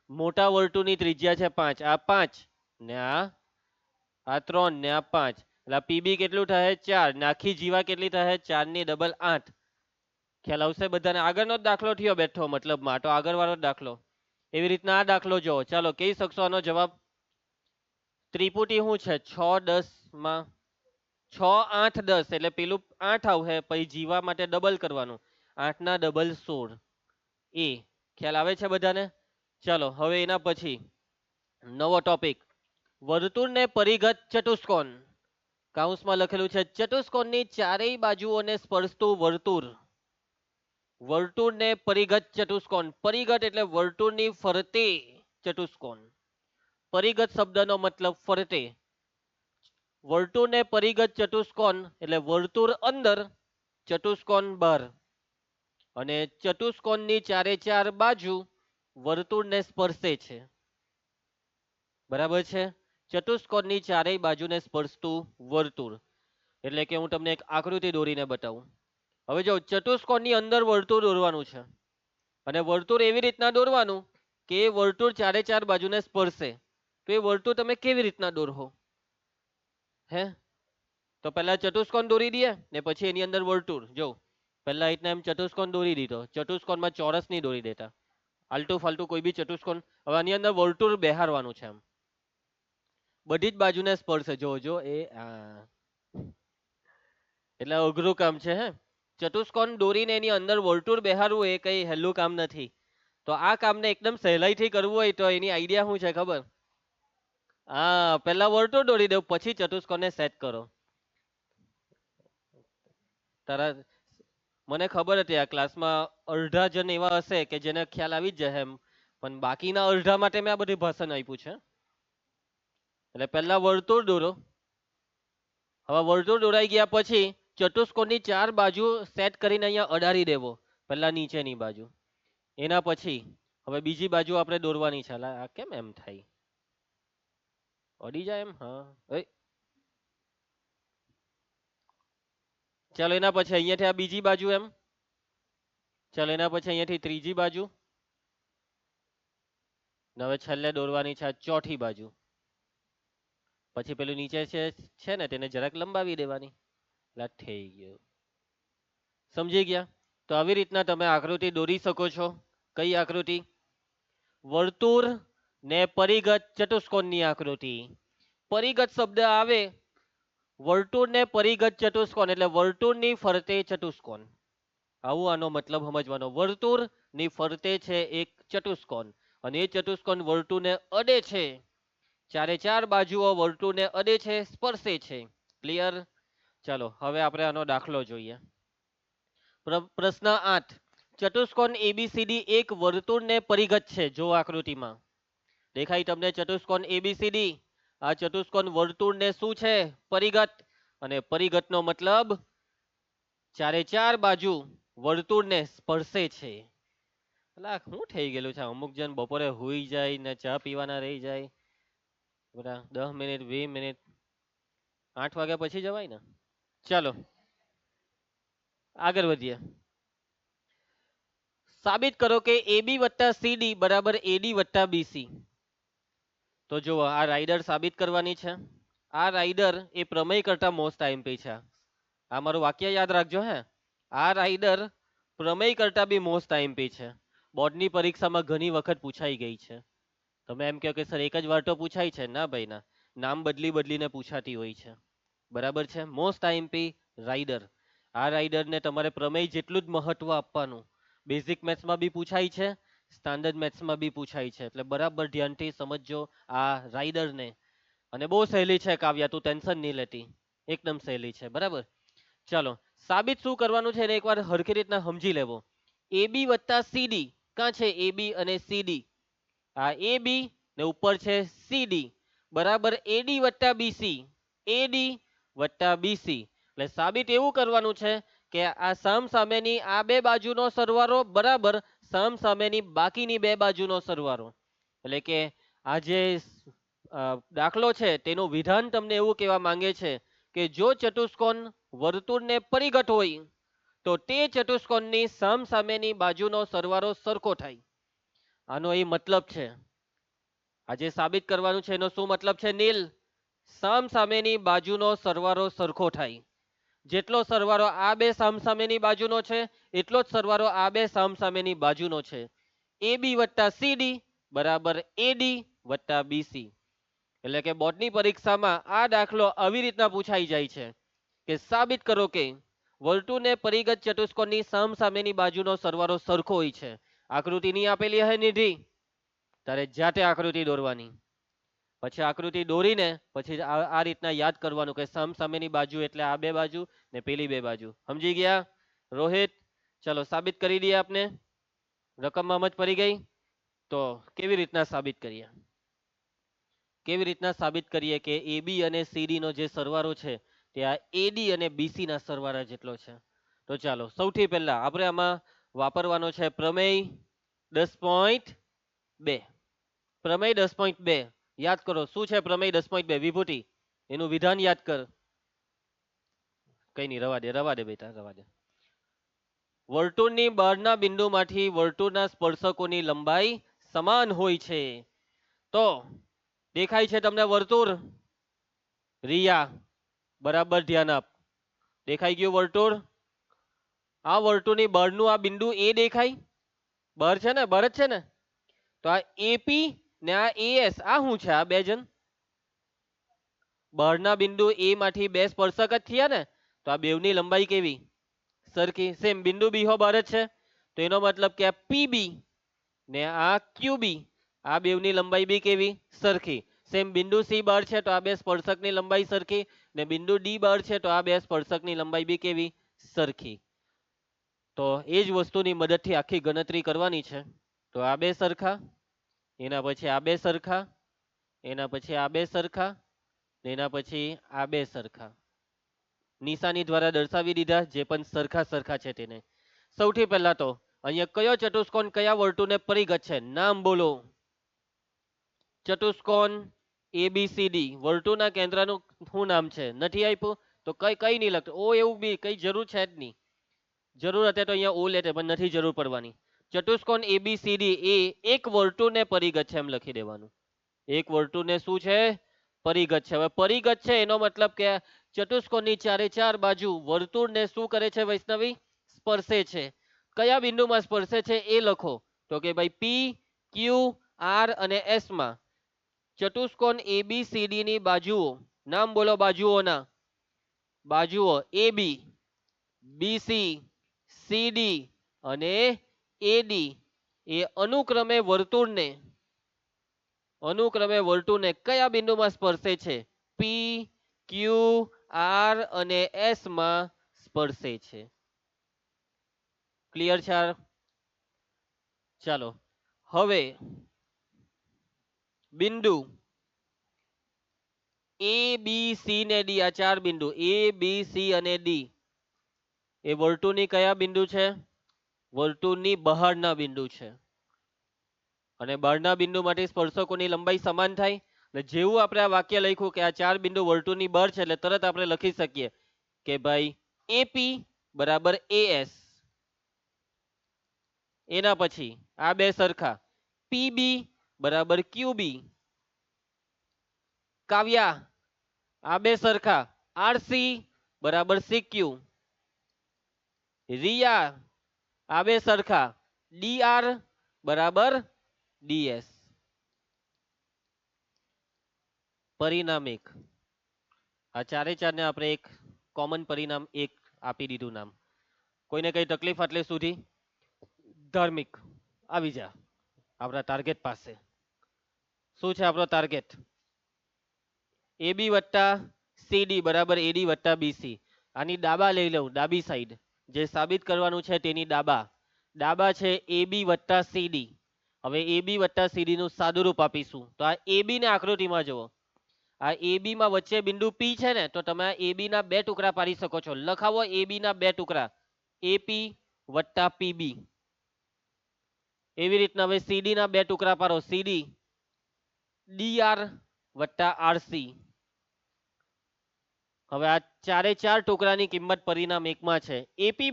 S1: મોટા વર્તુળની ત્રિજ્યા છે 5, આ 5 ને આ 3 ને આ 5, એટલે પીબી કેટલું થાય? 4, ને આખી જીવા કેટલી થાય? 4 ની ડબલ 8. ખ્યાલ આવશે બધાને? આગળનો જ દાખલો થયો બેઠો, મતલબમાં તો આગળવાળો જ દાખલો. એવી રીતના આ દાખલો જો, ચાલો કહી શકશો આનો જવાબ? ત્રિપુટી શું છે? 6 10 માં 6 8 10, એટલે પેલું 8 આવશે, પછી જીવા માટે ડબલ કરવાનું, 8 ના ડબલ 16 એ. ખ્યાલ આવે છે બધાને? ચાલો હવે એના પછી નવો ટોપિક, વર્તુળને પરિઘટ ચતુષ્કોણ. કૌંસમાં લખેલું છે ચતુષ્કોણની ચારેય બાજુઓને સ્પર્શતું વર્તુળ. વર્તુળને પરિઘટ ચતુષ્કોણ. પરિઘટ એટલે વર્તુળની ફરતે ચતુષ્કોણ. પરિઘટ શબ્દનો મતલબ ફરતે. વર્તુળને પરિઘટ ચતુષ્કોણ એટલે વર્તુળ અંદર, ચતુષ્કોણ બહાર. અને ચતુષ્કોણની ચારે ચાર બાજુ વર્તુળને સ્પર્શે છે. બરાબર છે? ચતુષ્કોણની ચારેય બાજુને સ્પર્શતું વર્તુળ. એટલે કે હું તમને એક આકૃતિ દોરીને બતાવું. હવે જો ચતુષ્કોણની અંદર વર્તુળ દોરવાનું છે, અને વર્તુળ એવી રીતના દોરવાનું કે એ વર્તુળ ચારે ચાર બાજુને સ્પર્શે. તો એ વર્તુળ તમે કેવી રીતના દોરહો? હે, તો પહેલા ચતુષ્કોણ દોરી દઈએ ને પછી એની અંદર વર્તુળ. જો પહેલા રીતના એમ ચતુષ્કોણ દોરી દીધો, ચતુષ્કોણમાં ચોરસ નહીં દોરી દેતા, આલટુ ફાલતુ કોઈ બી ચતુષ્કોણ. હવે આની અંદર વર્તુળ બેહારવાનું છે, એમ બધી જ બાજુને સ્પર્શે. જો એ એટલે અઘરું કામ છે. હે, ચતુષ્કોણ દોરીને એની અંદર વર્તુળ બેહારવું એ કઈ હેલું કામ નથી. તો આ કામને એકદમ સહેલાઈથી કરવું હોય તો એની આઈડિયા શું છે ખબર? હા, પહેલા વર્તુળ દોરી દો, પછી ચતુષ્કોણને સેટ કરો. તારા મને ખબર હતી આ ક્લાસમાં અડધા જણ એવા હશે કે જેને ખ્યાલ આવી જ જશે એમ, પણ બાકીના અડધા માટે મેં આ બધું ભાષણ આપ્યું છે. એટલે પહેલા વર્તુળ દોરો. હવે વર્તુળ દોરાઈ ગયા પછી ચતુષ્કોણની ચાર બાજુ સેટ કરીને અહીંયા અડાડી દેવો, પહેલા નીચેની બાજુ. એના પછી હવે બીજી બાજુ આપણે દોરવાની છે. આ કેમ એમ થાય? અડી જાય એમ? હા, ચાલો એના પછી અહીંયાથી આ બીજી બાજુ એમ. ચાલો એના પછી અહીંયાથી ત્રીજી બાજુ. હવે છેલ્લે દોરવાની છે આ ચોથી બાજુ. પછી પેલું નીચે છે ને તેને જરાક લંબાવી દેવાની. એટલે થઈ ગયું. સમજી ગયા? તો આવી રીતના તમે આકૃતિ દોરી શકો છો. કઈ આકૃતિ? વર્તુળ ને પરિઘટ ચતુષ્કોણની આકૃતિ. પરિઘટ શબ્દ આવે, વર્તુળ ને પરિઘટ ચતુષ્કોણ એટલે વર્તુળની ફરતે ચતુષ્કોણ. આવું આનો મતલબ સમજવાનો. વર્તુળ ની ફરતે છે એક ચતુષ્કોણ, અને એ ચતુષ્કોણ વર્તુળને અડે છે, ચારે ચાર બાજુઓ વર્તુળને અડે છે, સ્પર્શે છે. ક્લિયર? ચાલો હવે આપણે આનો દાખલો જોઈએ. પ્રશ્ન 8, ચતુષ્કોણ એબીસીડી એક વર્તુળને પરિઘટ છે. જો આકૃતિમાં દેખાય તમને ચતુષ્કોણ એબીસીડી, આ ચતુષ્કોણ વર્તુળને શું છે? પરિઘટ. અને પરિઘટનો મતલબ ચારે ચાર બાજુ વર્તુળને સ્પર્શે છે. એટલે શું થઈ ગયેલું છે? અમુક જણ બપોરે હુઈ જાય ને ચા પીવાના રહી જાય. બધા 10 મિનિટ 20 મિનિટ, 8 વાગ્યા પછી જવાય ને. ચાલો આગળ વધીએ. સાબિત કરો કે AB વત્તા CD બરાબર AD વત્તા BC. તો જુઓ, આ રાઇડર સાબિત કરવાની છે. આ રાઇડર એ પ્રમેય કરતા મોસ્ટ આઈએમપી છે. આ મારું વાક્ય યાદ રાખજો. હે, આ રાઇડર પ્રમેય કરતા બી મોસ્ટ આઈએમપી છે. બોર્ડની પરીક્ષામાં ઘણી વખત પૂછાઈ ગઈ છે. તમે એમ કહો કે સર એક જ વાર તો પૂછાય છે. ના ભાઈ ના, નામ બદલી બદલીને પૂછાતી હોય છે. બરાબર છે. Most IMP rider. આ રાઇડરને તમારે પ્રમેય જેટલું જ મહત્વ આપવાનું. બેઝિક મેથ્સમાં બી પૂછાય છે, સ્ટાન્ડર્ડ મેથ્સમાં બી પૂછાય છે. એટલે બરાબર ધ્યાનથી સમજજો આ રાઇડરને. અને બહુ સહેલી છે કાવ્યા, તું ટેન્શન નહીં લેતી, એકદમ સહેલી છે. બરાબર. ચાલો સાબિત શું કરવાનું છે એને એકવાર હરખી રીતના સમજી લેવો. AB વત્તા CD, ક્યાં છે AB અને CD? આ AB ને ઉપર છે CD બરાબર AD વત્તા BC, AD વત્તા BC. એટલે સાબિત એવું કરવાનું છે કે આ સામસામેની આ બે બાજુનો સરવાળો બરાબર સામસામેની બાકીની બે બાજુનો સરવાળો. એટલે કે આ જે દાખલો છે તેનું વિધાન તમને એવું કહેવા માંગે છે કે જો ચતુષ્કોણ વર્તુળને પરિઘટ હોય તો તે ચતુષ્કોણની સામસામેની બાજુનો સરવાળો સરખો થાય. આનો એ મતલબ છે. આજે સાબિત કરવાનું છે એનો શું મતલબ છે નીલ? સામસામેની બાજુનો સરવાળો સરખો થાય. જેટલો સરવાળો આ બે સામસામેની બાજુનો છે એટલો જ સરવાળો આ બે સામસામેની બાજુનો છે. AB વત્તા CD બરાબર AD વત્તા BC. એટલે કે બોર્ડની પરીક્ષામાં આ દાખલો આવી રીતના પૂછાઈ જાય છે કે સાબિત કરો કે વર્તુળને પરિઘટ ચતુષ્કોણની સામસામેની બાજુનો સરવાળો સરખો હોય છે. આકૃતિ નહીં આપેલી હે નિધિ, તારે જાતે આકૃતિ દોરવાની. પછી આકૃતિ દોરીને પછી આ રીતના યાદ કરવાનું કે સામસામેની બાજુ એટલે આ બે બાજુ ને પેલી બે બાજુ. સમજી ગયા રોહિત? ચલો સાબિત કરી દઈએ. આપને રકમમાં સમજ પડી ગઈ? તો કેવી રીતના સાબિત કરીએ? કેવી રીતના સાબિત કરીએ કે AB અને CD નો જે સરવાળો છે તે આ AD અને BC ના સરવાળા જેટલો છે? તો ચાલો સૌથી પહેલા આપણે આમાં વાપરવાનો છે પ્રમેય 10.2. પ્રમેય 10.2 યાદ કરો. શું છે પ્રમેય 10.2? વિભૂતિ એનું વિધાન યાદ કર. કઈ નહીં, રવા દે બેટા, રવા દે. વર્તુળની બહારના બિંદુમાંથી વર્તુળના સ્પર્શકોની લંબાઈ સમાન હોય છે. તો દેખાય છે તમને વર્તુળ? રિયા બરાબર ધ્યાન આપ. દેખાઈ ગયું વર્તુળ? આ વર્તુળની બહારનું આ બિંદુ એ દેખાય? બહાર છે ને? બહાર જ છે ને? તો આ AP ને આ AS આ શું છે? આ બે જણ બહારના બિંદુ A માંથી બે સ્પર્શક જ થયા ને? તો આ બેવની લંબાઈ કેવી? સરખી. સેમ બિંદુ B હો બહાર જ છે, તો એનો મતલબ કે આ PB ને આ QB આ બેવની લંબાઈ બી કેવી? સરખી. સેમ બિંદુ C બહાર છે તો આ બે સ્પર્શકની લંબાઈ સરખી, ને બિંદુ D બહાર છે તો આ બે સ્પર્શકની લંબાઈ બી કેવી? સરખી. તો એ જ વસ્તુની મદદથી આખી ગણતરી કરવાની છે. તો આ બે સરખા, એના પછી આ બે સરખા, એના પછી આ બે સરખા, એના પછી આ બે સરખા. નિશાની દ્વારા દર્શાવી દીધા જે પણ સરખા સરખા છે તેને. સૌથી પહેલા તો અહીંયા કયો ચતુષ્કોણ કયા વર્તુળને પરિઘટ છે? નામ બોલો. ચતુષ્કોણ ABCD વર્તુળના કેન્દ્રનું શું નામ છે? નથી આપ્યું તો કઈ નહીં લખતું. ઓ એવું બી કઈ જરૂર છે જ નહીં. જરૂર હતી તો અહીંયા ઓ લેતે, પણ નથી જરૂર પડવાની. ચતુષ્કોણ ABCD એ એક વર્તુળને પરિઘટ છે એમ લખી દેવાનું. એક વર્તુળને શું છે? પરિઘટ છે. હવે પરિઘટ છે એનો મતલબ કે ચતુષ્કોણની ચારે ચાર બાજુ વર્તુળને શું કરે છે વૈષ્ણવી? સ્પર્શે છે. કયા બિંદુમાં સ્પર્શે છે એ લખો. તો કે ભાઈ P, Q, R અને S માં ચતુષ્કોણ ABCD ની બાજુઓ. નામ બોલો બાજુઓના. બાજુઓ AB, BC, CD અને AD એ અનુક્રમે વર્તુળને કયા બિંદુમાં સ્પર્શે છે? પી, ક્યુ, આર અને એસ માં સ્પર્શે છે. ક્લિયર છે? ચાલો હવે બિંદુ એ બી સી ને ડી, આ ચાર બિંદુ એ બી સી અને ડી એ વર્તુળની કયા બિંદુ છે? વર્તુળની બહારના બિંદુ છે. અને બહારના બિંદુ માટે સ્પર્શકોની લંબાઈ સમાન થાય. અને જેવું આપણે આ વાક્ય લખ્યું કે આ ચાર બિંદુ વર્તુળની બહાર છે, એટલે તરત આપણે લખી શકીએ કે ભાઈ એપી બરાબર એએસ. એના પછી આ બે સરખા, પીબી બરાબર ક્યુબી. કાવ્યા, આ બે સરખા, આરસી બરાબર સીક્યુ. રિયા, આ બે સરખા, ડીઆર બરાબર ડીએસ. પરિણામ એક. આ ચારે ચારને આપણે એક કોમન પરિણામ એક આપી દીધું નામ. કોઈને કઈ તકલીફ આટલે સુધી? ધાર્મિક આવી જા આપણા ટાર્ગેટ પાસે. શું છે આપણો ટાર્ગેટ? એબી વત્તા સીડી બરાબર એડી વત્તા બીસી. આની ડાબા લઈ લઉં, ડાબી સાઈડ જે સાબિત કરવાનું છે તેની ડાબા છે એબી વત્તા સીડી. હવે એબી વત્તા સીડી નું સાદુરૂપ આપીશું. તો આ એબી ને આકૃતિમાં જુઓ. આ એબી માં વચ્ચે બિંદુ પી છે ને, તો તમે એબી ના બે ટુકડા પાડી શકો છો. લખાવો એબી ના બે ટુકડા, એપી વત્તા પીબી. એવી રીતના હવે સીડી ના બે ટુકડા પાડો, સીડી ડીઆર વત્તા આરસી. હવે આ ચારે ચાર ટુકડાની કિંમત પરિણામ એકમાં છે. એપી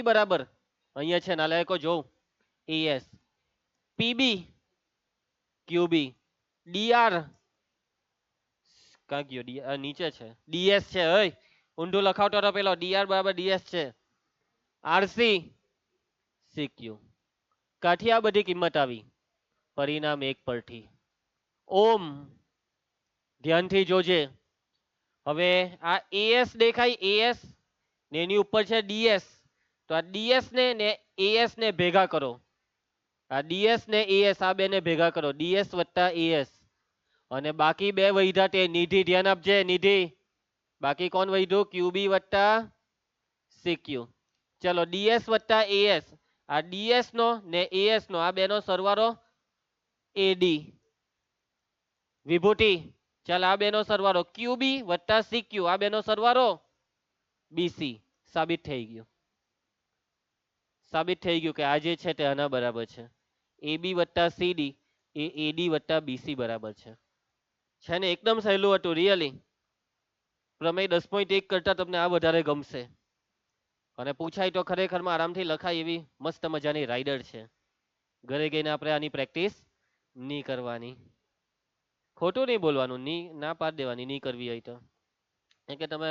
S1: બરાબર અહીંયા છે નાલાયકો જોઉં, એએસ. પીબી ક્યુબી. ડીઆર ક્યાં ગયો? ડી નીચે છે, ડીએસ છે. ઓય ઊંધું લખાવતો હતો પેલો, ડીઆર બરાબર ડીએસ છે. RC CQ. કાઠી આ બધી કિંમત આવી પરિણામ એક પરથી. ઓમ ધ્યાનથી જોજે. હવે આ એએસ દેખાય, એએસ ને એની ઉપર છે ડીએસ. તો આ ડીએસ ને એએસ ને ભેગા કરો. આ ડીએસ ને એએસ આ બે ને ભેગા કરો, ડીએસ વત્તા એએસ. અને બાકી બે વૈધા તે નિધિ, ધ્યાન આપજે નિધિ. બાકી કોણ વૈધું? ક્યુબી વત્તા સીક્યુ. ચલો ડીએસ વત્તા એએસ, આ ડીએસ નો ને એએસ નો આ બેનો સરવાળો એડી. વિભૂતિ ચાલ આ બેનો સરવાળો ક્યુબી વત્તા સીક્યુ, આ બેનો સરવાળો બીસી. સાબિત થઈ ગયું કે આ જે છે તે આના બરાબર છે. એબી વત્તા સીડી એ એડી વત્તા બીસી બરાબર છે ને? એકદમ સહેલું હતું રિયલી. પ્રમેય 10.1 કરતા તમને આ વધારે ગમશે. અને પૂછાય તો ખરેખરમાં આરામથી લખાય એવી મસ્ત મજાની રાઈડર છે. ઘરે ગઈને આપણે આની પ્રેક્ટિસ નહીં કરવાની. ખોટું નહીં બોલવાનું, ના પાડ દેવાની નહીં કરવી હોય તો. કેમ કે તમે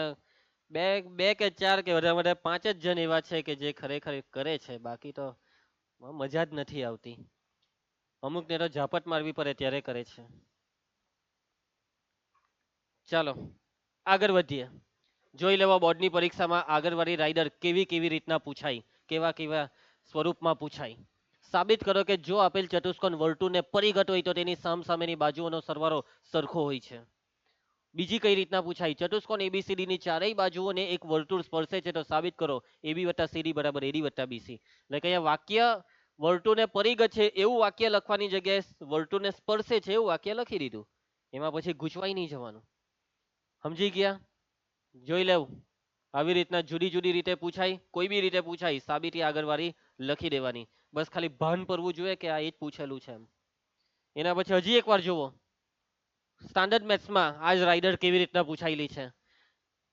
S1: બે કે ચાર કે વધારે વધારે 5 જ જણ એવા છે કે જે ખરેખર કરે છે, બાકી તો મજા જ નથી આવતી. અમુક ને તો ઝાપટ મારવી પડે ત્યારે કરે છે. ચાલો આગળ વધીએ. જોઈ લેવા બોર્ડની પરીક્ષામાં આગળવાળી રાઈડર કેવી રીતના પૂછાય, કેવા સ્વરૂપમાં પૂછાય. સાબિત કરો કે જો આપેલ ચતુષ્કોણ વર્તુળને પરિઘટ હોય તો તેની સામસામેની બાજુઓનો સરવાળો સરખો હોય છે. બીજી કઈ રીતના પૂછાય? ચતુષ્કોણ એબીસીડી ની ચારેય બાજુઓને એક વર્તુળ સ્પર્શે છે, તો સાબિત કરો એબી વત્તા સીડી બરાબર એડી વત્તા બીસી. એટલે કે અહીંયા વાક્ય વર્તુળને પરિઘટ છે એવું વાક્ય લખવાની જગ્યાએ વર્તુળને સ્પર્શે છે એવું વાક્ય લખી દીધું. એમાં પછી ગૂંચવાઈ નહીં જવાનું. સમજી ગયા? જોઈ લેવું. આવી રીતના જુદી રીતે પૂછાય, કોઈ બી રીતે પૂછાય, સાબિતી આગળવાળી લખી દેવાની. બસ ખાલી ભાન પરવું જોઈએ કે આ એ જ પૂછેલું છે એમ. એના પછી હજી એકવાર જુઓ, સ્ટાન્ડર્ડ મેથ્સમાં આ જ રાઈડર કેવી રીતના પૂછાયેલી છે.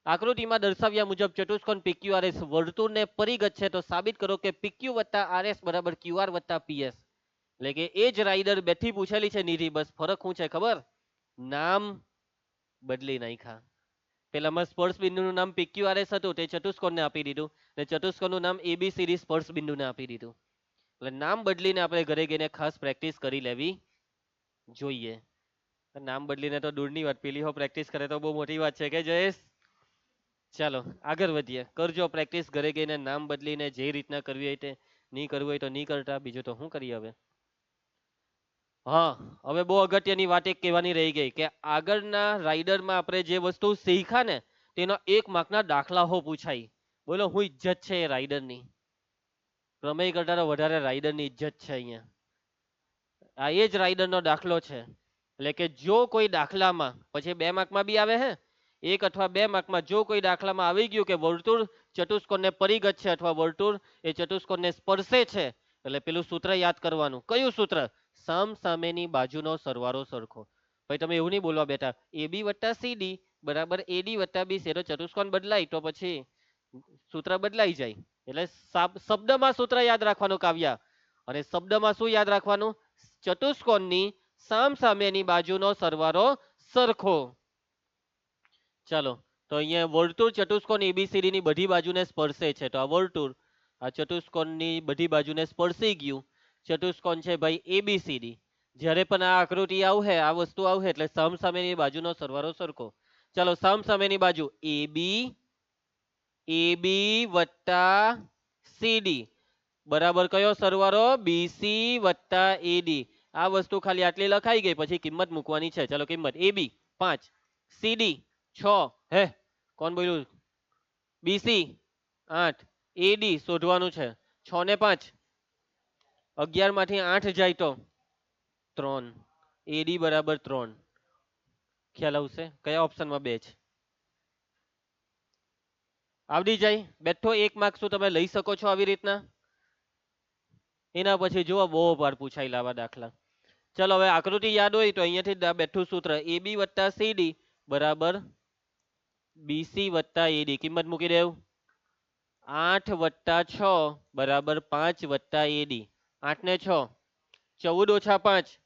S1: આકૃતિમાં દર્શાવ્યા મુજબ ચતુષ્કોણ PQRS વર્તુળને પરિઘટ છે, તો સાબિત કરો કે PQ વત્તા RS બરાબર QR વત્તા PS. એટલે કે એ જ રાઈડર બેઠી પૂછેલી છે નિધિ. બસ ફરક શું છે ખબર? નામ બદલી નાખ્યા. પેલામાં સ્પર્શ બિંદુનું નામ PQRS હતું, તે ચતુષ્કોણને આપી દીધું. ને ચતુષ્કોણનું નામ ABCD સ્પર્શ બિંદુને આપી દીધું. એટલે નામ બદલીને આપણે ઘરે જઈને ખાસ પ્રેક્ટિસ કરી લેવી જોઈએ. નામ બદલીને તો દૂરની વાત, પેલી હો પ્રેક્ટિસ કરે તો બહુ મોટી વાત છે કે જયેશ? ચાલો આગળ વધીએ. કરજો પ્રેક્ટિસ ઘરે ગઈને નામ બદલીને જે રીતના કરવી હોય તે. નહીં કરવું હોય તો નહીં કરતા, બીજું તો શું કરીએ હવે. હા, હવે બહુ અગત્યની વાત એક કહેવાની રહી ગઈ કે આગળના રાઈડરમાં આપણે જે વસ્તુ શીખ્યા ને તેનો 1 માર્કના દાખલાઓ પૂછાય. બોલો હું ઇજ્જત છે એ રાઈડરની. પ્રમેય કરતા તો વધારે રાઈડરની ઇજ્જત છે અહીંયા. આ એ જ રાઈડરનો દાખલો છે. એટલે કે જો કોઈ દાખલામાં પછી 2 માર્કમાં બી આવે હે, 1 અથવા 2 માર્કમાં જો કોઈ દાખલામાં આવી ગયું કે વર્તુળ ચતુષ્કોણને પરિગત છે અથવા વર્તુળ એ ચતુષ્કોણને સ્પર્શે છે, એટલે પેલું સૂત્ર યાદ કરવાનું. કયું સૂત્ર? સામસામેની બાજુનો સરવાળો સરખો. ભાઈ તમે એવું નહીં બોલવા બેટા AB વત્તા CD બરાબર AD વત્તા BC, તો ચતુષ્કોણ બદલાય તો પછી સૂત્ર બદલાઈ જાય. એટલે શબ્દમાં સૂત્ર યાદ રાખવાનું કાવ્યા. અને શબ્દમાં શું યાદ રાખવાનું? ચતુષ્કોણની સામસામેની બાજુનો સરવાળો સરખો. ચાલો, તો અહીંયા વર્તુળ ચતુષ્કોણ ABCD ની બધી બાજુને સ્પર્શે છે, તો આ વર્તુળ આ ચતુષ્કોણની બધી બાજુને સ્પર્શી ગયું. ચતુષ્કોણ છે ભાઈ ABCD. જ્યારે પણ આ આકૃતિ આવશે, આ વસ્તુ આવશે એટલે સામસામેની બાજુનો સરવાળો સરખો. ચાલો, સામસામેની બાજુ AB વત્તા CD બરાબર કયો સરવાળો? BC વત્તા AD. આ વસ્તુ ખાલી આટલી લખાઈ ગઈ, પછી કિંમત મૂકવાની છે. ચાલો, કિંમત AB 5, CD 6, હે કોણ બોલ્યું? BC 8, AD શોધવાનું છે. 6 ને 5 11 માંથી 8 જાય તો 3, AD બરાબર 3. ખ્યાલ આવશે? કયા ઓપ્શનમાં 2 છે? આવડી જાય બેઠો 1 માર્ક શું તમે લઈ શકો છો આવી રીતના? એના પછી જુઓ બહુ વાર પૂછાયેલા આવા દાખલા. ચલો, હવે આકૃતિ યાદ હોય તો અહીંયાથી બેઠું સૂત્ર AB વત્તા CD બરાબર BC વત્તા AD. કિંમત મૂકી દેવું. 8 વત્તા 6 બરાબર 5 વત્તા AD. 8 ને 6 14 ઓછા 5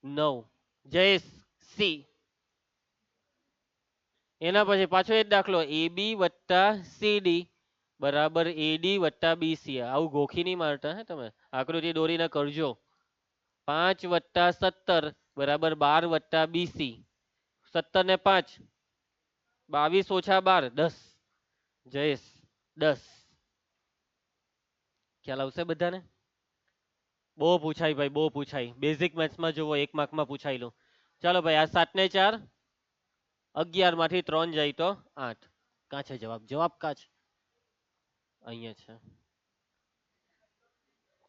S1: 9. જયેશ C. એના પછી પાછો એક દાખલો AB વત્તા CD બરાબર AD વત્તા BC. આવું ગોખી નહીં મારતા હે તમે, આકૃતિ દોરીને કરજો. 5 વત્તા 17 બરાબર 12 વત્તા BC. 17 ને 5 22 ઓછા 12 10. જયેશ 10. ખ્યાલ આવશે બધાને? બહુ પૂછાય ભાઈ, બહુ પૂછાય. બેઝિક મેથ્સમાં જુઓ 1 માર્કમાં પૂછાયેલું. ચાલો ભાઈ, આ 7 ને 4 11 માંથી 3 જાય તો 8. કાં છે જવાબ? જવાબ કાં છે? અહીંયા છે.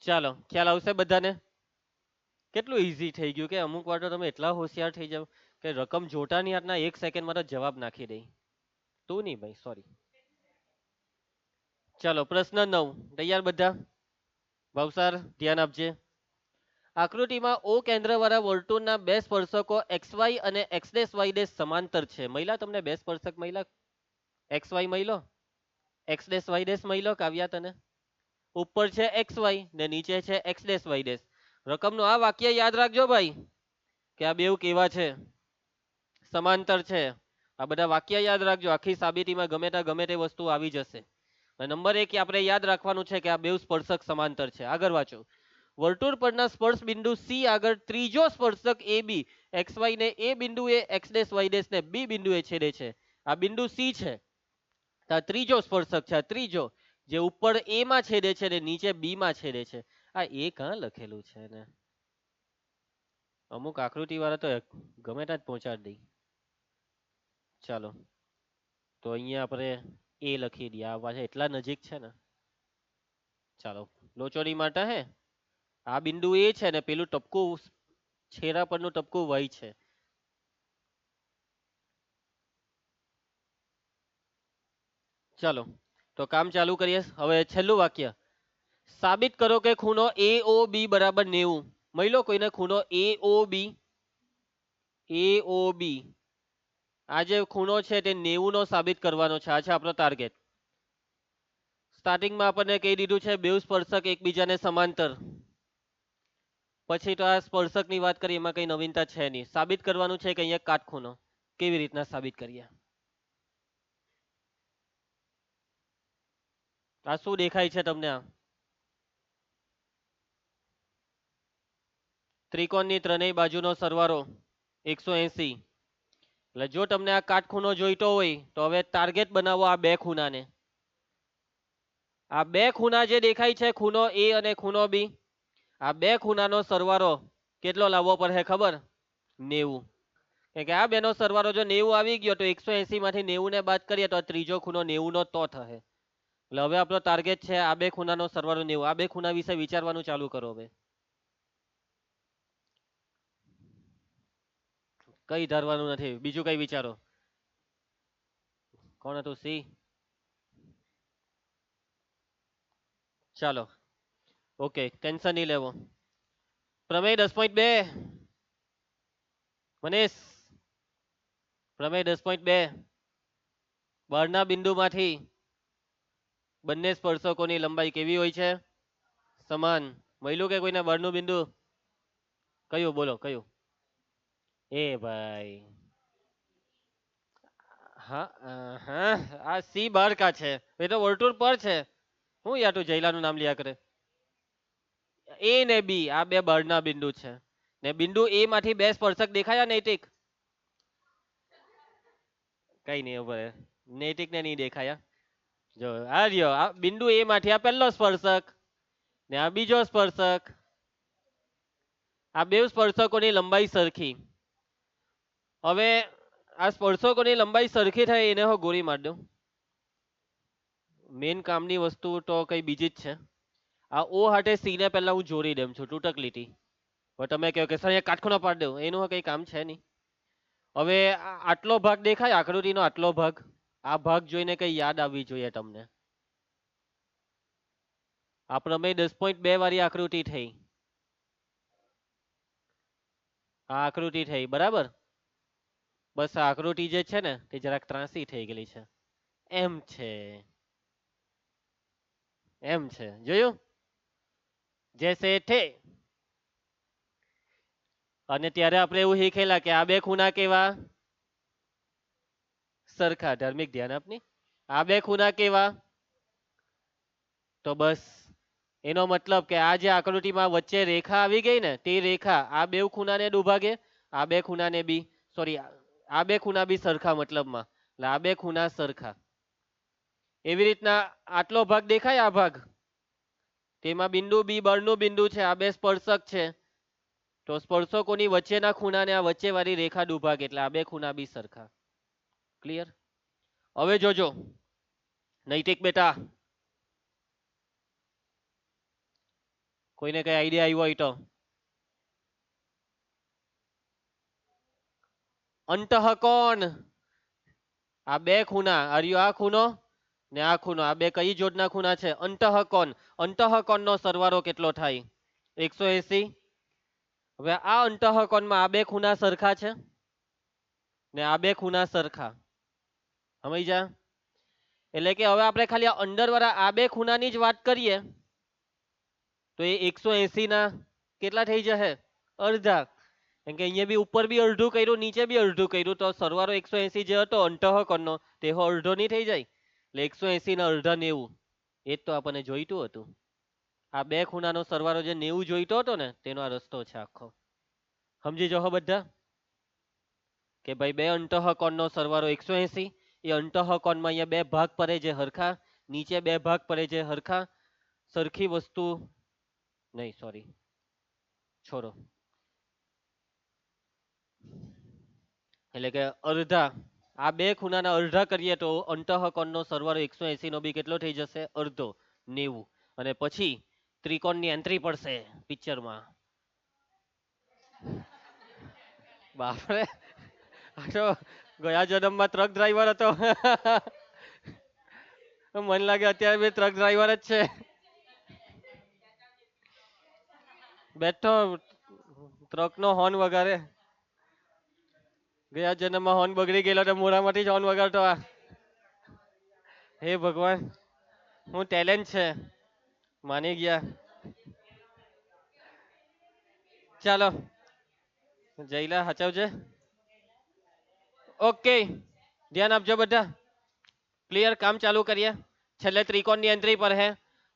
S1: ચાલો, ખ્યાલ આવશે બધાને? કેટલું ઈઝી થઈ ગયું કે અમુક વાર તો તમે એટલા હોશિયાર થઈ જાવ કે રકમ જોટાની હાથના 1 સેકન્ડમાં તો જવાબ નાખી દઈ. તું નહીં ભાઈ, સોરી. ચાલો, પ્રશ્ન 9. તૈયાર બધા? ભાવસાર ધ્યાન આપજે. આકૃતિમાં O કેન્દ્રવાળા વર્તુળના 2 સ્પર્શકો XY અને X'Y' સમાંતર છે. મહિલા તમને 2 સ્પર્શક મહિલા? XY મહિલો, X'Y' મહિલો કાવ્યા તને? ઉપર છે XY ને નીચે છે X'Y'. રકમનું આ વાક્ય યાદ રાખજો ભાઈ કે આ બેવ કેવા છે? સમાંતર છે. આ બધા વાક્ય યાદ રાખજો. આખી સાબિતીમાં ગમે તે વસ્તુ આવી જશે. નંબર 1 આપણે યાદ રાખવાનું છે કે આ બેવ સ્પર્શક સમાંતર છે. આગળ વાંચો. વર્તુળ પરના સ્પર્શ બિંદુ C આગળ ત્રીજો સ્પર્શક AB XY ને A બિંદુએ X'Y' ને B બિંદુએ છેદે છે. આ બિંદુ C છે. આ ત્રીજો સ્પર્શક છે. આ ત્રીજો જે ઉપર A માં છેદે છે ને નીચે B માં છેદે છે. આ A કાં લખેલું છે ને? અમુક આકૃતિ વાળા તો ગમે ત્યાં જ પહોંચાડી દઈ. ચાલો, તો અહીંયા આપણે A લખી દઈએ. આ પાછા એટલા નજીક છે ને. ચાલો, લોચોડી માટે હે આ બિંદુ A છે ને પેલું ટપકું છેડા પરનું ટપકું Y છે. ચાલો, તો કામ ચાલુ કરીએ. હવે છેલ્લું વાક્ય. સાબિત કરો કે ખૂણો AOB બરાબર 90. મહિલો કોઈને ખૂણો AOB આ જે ખૂણો છે તે 90 નો સાબિત કરવાનો છે. આ છે આપણો ટાર્ગેટ. સ્ટાર્ટિંગમાં આપણને કહી દીધું છે બેવ સ્પર્શક એકબીજાને સમાંતર. પછી તો આ સ્પર્શકની વાત કરી, એમાં કઈ નવીનતા છે નહીં. સાબિત કરવાનું છે કે અહીંયા કાટખૂણો. કેવી રીતના સાબિત કરીએ? આ શું દેખાય છે તમને? આ ત્રિકોણની ત્રણેય બાજુનો સરવાળો 180. એટલે જો તમને આ કાટખૂણો જોઈતો હોય તો હવે ટાર્ગેટ બનાવો આ બે ખૂણાને. આ બે ખૂણા જે દેખાય છે, ખૂણો એ અને ખૂણો બી, આ બે ખૂણાનો સરવાળો કેટલો લાવવો પડે ખબર? 90. કે આ બેનો સરવાળો જો 90 આવી ગયો તો 180 માંથી 90 ને બાદ કરીએ તો ત્રીજો ખૂણો 90 નો તો થશે. એટલે હવે આપણો ટાર્ગેટ છે આ બે ખૂણાનો સરવાળો 90. આ બે ખૂણા વિશે વિચારવાનું ચાલુ કરો. હવે કઈ ધારવાનું નથી, બીજું કઈ વિચારો. કોણ હતું? સી. ચાલો ઓકે, ટેન્શન નહીં લેવો. પ્રમેય 10.2 મનીષ, પ્રમેય 10.2 બહારના બિંદુમાંથી બંને સ્પર્શકોની લંબાઈ કેવી હોય છે? સમાન. મળ્યું કે કોઈને બહારનું બિંદુ? કયું બોલો કયું? એ ભાઈ હા હા, આ સી બાર કા છે, એ તો વર્તુળ પર છે. હું યાર તું જયલાનું નામ લ્યા કરે. એ ને બી આ બે બળના બિંદુ છે ને બિંદુ એ માંથી બે સ્પર્શક દેખાયા નૈતિક? કઈ નહીં ઉપર નૈતિક ને નહીં દેખાયા. જો આ રહ્યો, આ બિંદુ એ માંથી આ પહેલો સ્પર્શક ને આ બીજો સ્પર્શક. આ બે સ્પર્શકોની લંબાઈ સરખી. હવે આ સ્પર્શકોની લંબાઈ સરખી થાય એને હું ગોળી માર દઉં. મેન કામની વસ્તુ તો કઈ બીજી જ છે. આ ઓ હાટે સી ને પહેલા હું જોડી દેમ છું તૂટક લીટી. હવે તમે કહો કે સર એ કાટખૂણો પાડી દઉં, એનું કઈ કામ છે નહીં. હવે આટલો ભાગ દેખાય આકૃતિનો, આટલો ભાગ, આ ભાગ જોઈને કઈ યાદ આવવી જોઈએ તમને. આ પ્રમેય 10.2 વાળી આકૃતિ થઈ. આ આકૃતિ થઈ બરાબર. બસ આ આકૃતિ જે છે ને તે જરાક ત્રાસી થઈ ગયેલી છે. એમ છે, એમ છે, જોયું? જેસે થે. અને ત્યારે આપણે એવું શીખેલા કે આ બે ખૂણા કેવા? સરખા. ધાર્મિક ધ્યાન આપની. આ બે ખૂણા કેવા? તો બસ એનો મતલબ કે આ જે આકૃતિમાં વચ્ચે રેખા આવી ગઈ ને તે રેખા આ બે ખૂણાને દુભાગે, આ બે ખૂણાને બી, સોરી આ બે ખૂણા બી સરખા મતલબમાં, એટલે આ બે ખૂણા સરખા. એવી રીતના આટલો ભાગ દેખાય, આ ભાગ, તેમાં બિંદુ બી બળનું બિંદુ છે, આ બે સ્પર્શક છે. તો સ્પર્શકોની વચ્ચેના ખૂણાને આ વચ્ચે વાળી રેખા દુભાગે, એટલે આ બે ખૂણા બી સરખા. ક્લિયર? હવે જોજો નૈતિક બેટા, કોઈને કઈ આઈડિયા આવ્યો હોય તો. અંતઃકોણ, આ બે ખૂણા, આર્યો આ ખૂણો ને આ ખૂણો, આ બે કઈ જોડના ખૂણા છે? અંતઃકોણ. અંતઃકોણનો સરવાળો કેટલો થાય? 180. હવે આ અંતઃકોણમાં આ બે ખૂણા સરખા છે ને આ બે ખૂણા સરખા. સમજ્યા? એટલે કે હવે આપણે ખાલી અંદર વાળા આ બે ખૂણાની જ વાત કરીએ તો એ 180 ના કેટલા થઈ જશે? અડધા. કેમ કે અહીંયા બી ઉપર બી અડધું કર્યું, નીચે બી અડધું કર્યું, તો સરવાળો 180 જે હતો અંતઃકોણનો તે અડધો નહીં થઈ જાય? એટલે 180 ના અડધા 90. એ જ તો આપણને જોઈતું હતું. આ બે ખૂણાનો સરવાળો જે 90 જોઈતો હતો ને તેનો આ રસ્તો છે આખો. સમજી જાઓ બધા કે ભાઈ બે અંતઃકોણનો સરવાળો 180. એ અંતઃકોણમાં અહીંયા બે ભાગ પડે જે હરખા, નીચે બે ભાગ પડે જે હરખા. સરખી વસ્તુ નહીં, સોરી છોડો. એટલે કે અડધા, આ બે ખૂણાના અડધા કરીએ તો અંતઃકોણનો સરવાળો 180 નો બી કેટલો થઈ જશે? અડધો, 90. અને પછી ત્રિકોણની એન્ટ્રી પડશે પિક્ચરમાં. બાપરે, આ તો ગયા જન્મમાં ટ્રક ડ્રાઈવર હતો. મને લાગે અત્યારે બી ટ્રક ડ્રાઈવર જ છે. બેઠો ટ્રક નો હોર્ન વગાડે. ગયા જન્મમાં હોર્ન બગડી ગયેલો તો મોઢામાંથી જ હોર્ન વગાડતો. આ હે ભગવાન, હું ટેલેન્ટ છે, માની ગયા. ચાલો જયલા હચાવજે. ઓકે, ધ્યાન આપજો બધા. ક્લિયર? કામ ચાલુ કરીએ. છેલ્લે ત્રિકોણની એન્ટ્રી પર હે.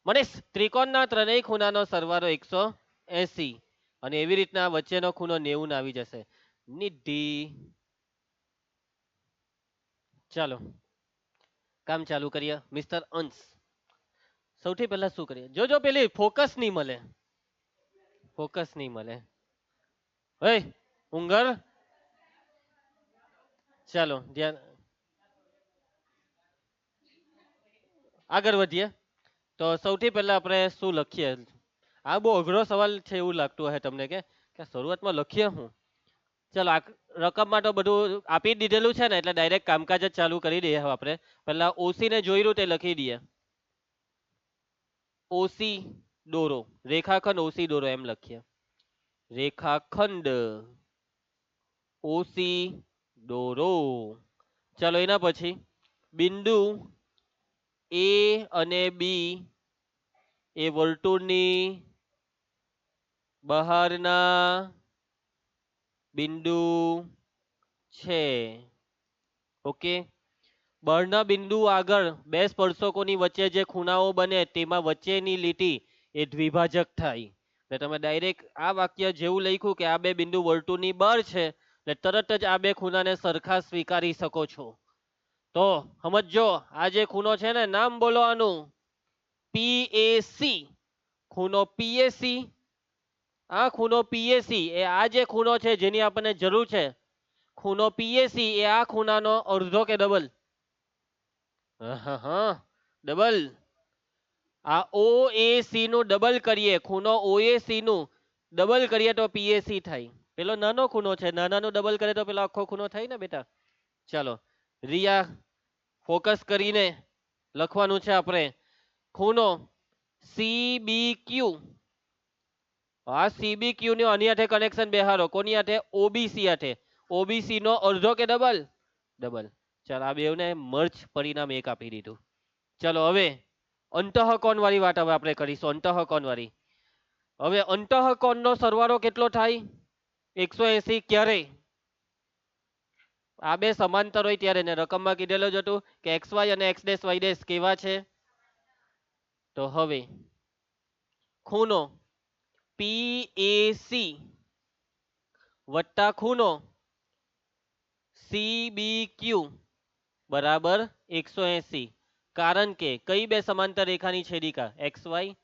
S1: મનીષ, ત્રિકોણના ત્રણેય ખૂણાનો સરવાળો 180 અને એવી રીતના વચ્ચેનો ખૂણો 90 ના આવી જશે. નિધિ, ચાલો કામ ચાલુ કરીએ. મિસ્ટર અંશ, સૌથી પહેલા શું કરીએ? જો પેલી ફોકસ નહીં મળે, ફોકસ નહીં મળે. હે ઉંગર, ચાલો ધ્યાન, આગળ વધીએ. તો સૌથી પહેલા આપણે શું લખીએ? આ બહુ અઘરો સવાલ છે એવું લાગતું હશે તમને કે શરૂઆતમાં લખીએ હું. ચાલો આ રકમમાં તો બધું આપી જ દીધેલું છે ને, એટલે ડાયરેક્ટ કામકાજ જ ચાલુ કરી દઈએ. હવે આપણે પહેલા ઓસી ને જોઈ તે લખી દઈએ. ઓસી દોરો, રેખાખંડ ઓસી દોરો એમ લખીએ. રેખાખંડ ઓસી દોરો. ચાલો એના પછી બિંદુ એ અને બી એ વર્તુળની બહારના બિંદુ છે. ઓકે, બહારના બિંદુ આગળ બે સ્પર્શકોની વચ્ચે જે ખૂણાઓ બને તેમાં વચ્ચેની લીટી એ દ્વિભાજક થાય. એટલે તમે ડાયરેક્ટ આ વાક્ય જેવું લખ્યું કે આ બે બિંદુ વર્તુળની બહાર છે, એટલે તરત જ આ બે ખૂણાને સરખા સ્વીકારી શકો છો. તો સમજો, આ જે ખૂણો છે ને, નામ બોલો આનું, પીએસી. ખૂણો પીએસી, આ ખૂણો પીએસી એ આ જે ખૂણો છે જેની આપણને જરૂર છે, ખૂણો પીએસી એ આ ખૂણાનો અડધો કે ડબલ? હા, ડબલ. આ ઓએસી નું ડબલ કરીએ, ખૂણો ઓએસી નું ડબલ કરીએ તો પીએસી થાય. પેલો નાનો ખૂણો છે, નાનાનું ડબલ કરે તો પેલો આખો ખૂણો થાય ને બેટા. ચાલો રિયા, ફોકસ કરીને લખવાનું છે આપણે. ખૂણો સીબીક્યુ, આ સીબીક્યુ ને આની હાથે કનેક્શન બેહારો. કોની હાથે? ઓબીસી હાથે. ઓબીસી નો અડધો કે ડબલ? ડબલ. ચાલો આ બેવને મર્જ પરિણામ એક આપી દીધું. ચાલો હવે અંતઃકોણ વાળી વાત હવે આપણે કરીશું. અંતઃકોણ વાળી. હવે અંતઃકોણ નો સરવાળો કેટલો થાય? 180. ક્યારે? આ બે સમાંતર હોય ત્યારે. ને રકમમાં કીધેલું જ હતું કે એક્સ વાય અને એક્સ ડેશ વાય ડેશ કેવા છે. તો હવે ખૂણો પીએસી વત્તા ખૂણો સીબીક્યુ બરાબર 180. કારણ કે કઈ બે સમાંતર રેખાની છેદિકા? એક્સ વાય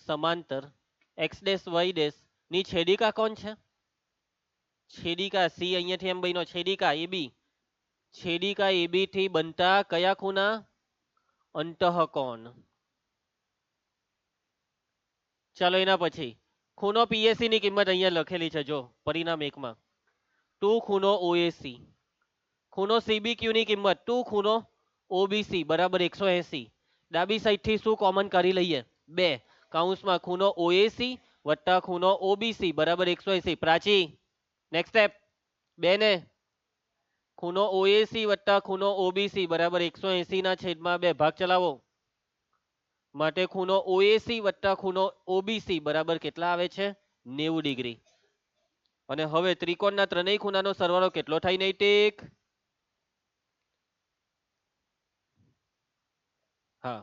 S1: સમાંતર એક્સ ડેશ વાય ડેશ ની છેદિકા કોણ છે? છેદિકા સી. અહીંયાથી એમ બન્યો છેદિકા એબી. છેદિકા એબી થી બનતા કયા ખૂણા? અંતઃકોણ. ચાલો એના પછી ખૂણો પીએસી ની કિંમત અહીંયા લખેલી છે, જો પરિણામ એકમાં. 2 ખૂણો ઓએસી. ખૂણો સીબીક્યુ ની કિંમત 2 ખૂણો ઓબીસી બરાબર 180. ડાબી સાઈડ થી શું કોમન કરી લઈએ? 2. કૌંસમાં ખૂણો ઓએસી વત્તા ખૂણો ઓબીસી બરાબર 180. પ્રાચી નેક્સ્ટ સ્ટેપ. 2 ને ખૂણો ઓએસી વત્તા ખૂણો ઓબીસી બરાબર 180 ના છેદમાં 2 ભાગ ચલાવો. માટે ખૂણો ઓએસી વત્તા ખૂણો ઓબીસી બરાબર કેટલા આવે છે? 90 ડિગ્રી. અને હવે ત્રિકોણના ત્રણેય ખૂણાનો સરવાળો કેટલો થાય નૈતિક? હા,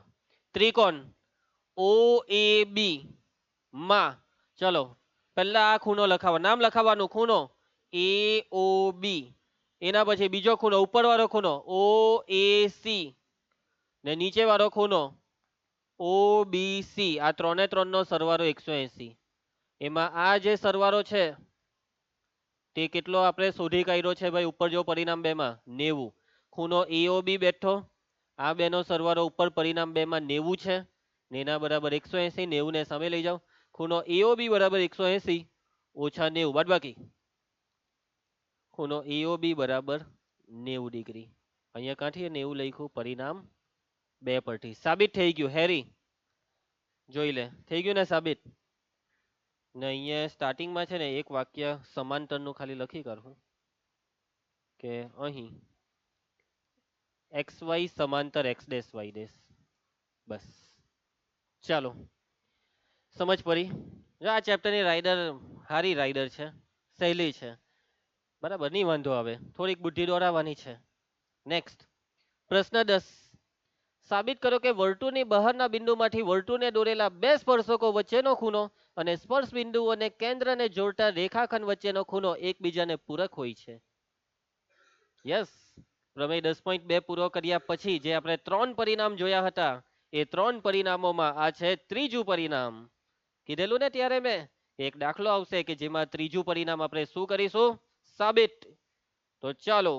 S1: ત્રિકોણ ઓએબી માં ચલો પહેલા આ ખૂણો લખાવો. નામ લખાવવાનું, ખૂણો એઓબી. એના પછી બીજો ખૂણો, ઉપરવાળો ખૂણો ઓએસી ને નીચે વાળો ખૂણો ઓબીસી. આ ત્રણે ત્રણનો સરવાળો 180. એમાં આ જે સરવાળો છે તે કેટલો આપણે શોધી કાઢ્યો છે ભાઈ? ઉપર જો પરિણામ 2 માં 90. ખૂણો એઓબી બેઠો, આ બેનો સરવાળો ઉપર પરિણામ 2 માં 90 છે ને એના બરાબર 180. 90 ને સામે લઈ જાઓ. ખૂણો એઓબી બરાબર 180 ઓછા 90 બાદબાકી. ખૂણો એઓબી બરાબર 90 ડિગ્રી. અહીંયા કાંથી 90 લખ્યું? પરિણામ 2 પરથી. સાબિત થઈ ગયું. હેરી જોઈ લે, થઈ ગયું ને સાબિત? ને અહીંયા સ્ટાર્ટિંગમાં છે ને એક વાક્ય સમાંતરનું ખાલી લખી કાઢું કે અહીં એક્સ વાય સમાંતર એક્સ ડેશ વાય ડેશ. બસ ચાલો સમજ પડી. આ ચેપ્ટરની રાઇડર હારી રાઇડર છે, સહેલી છે, બરાબર, નહીં વાંધો આવે. થોડીક બુદ્ધિ દોડાવવાની છે. નેક્સ્ટ પ્રશ્ન 10. સાબિત કરો કે વર્તુળની બહારના બિંદુમાંથી વર્તુળને દોરેલા બે સ્પર્શકો વચ્ચેનો ખૂણો અને સ્પર્શ બિંદુઓને કેન્દ્રને જોડતા રેખાખંડ વચ્ચેનો ખૂણો એકબીજાને પૂરક હોય છે. યસ, પ્રમેય 10.2 પૂરો કર્યા પછી જે આપણે 3 પરિણામ જોયા હતા એ 3 પરિણામોમાં આ છે ત્રીજું પરિણામ. કીધેલું ને ત્યારે મેં એક દાખલો આવશે કે જેમાં ત્રીજું પરિણામ આપણે શું કરીશું? સાબિત. તો ચાલો,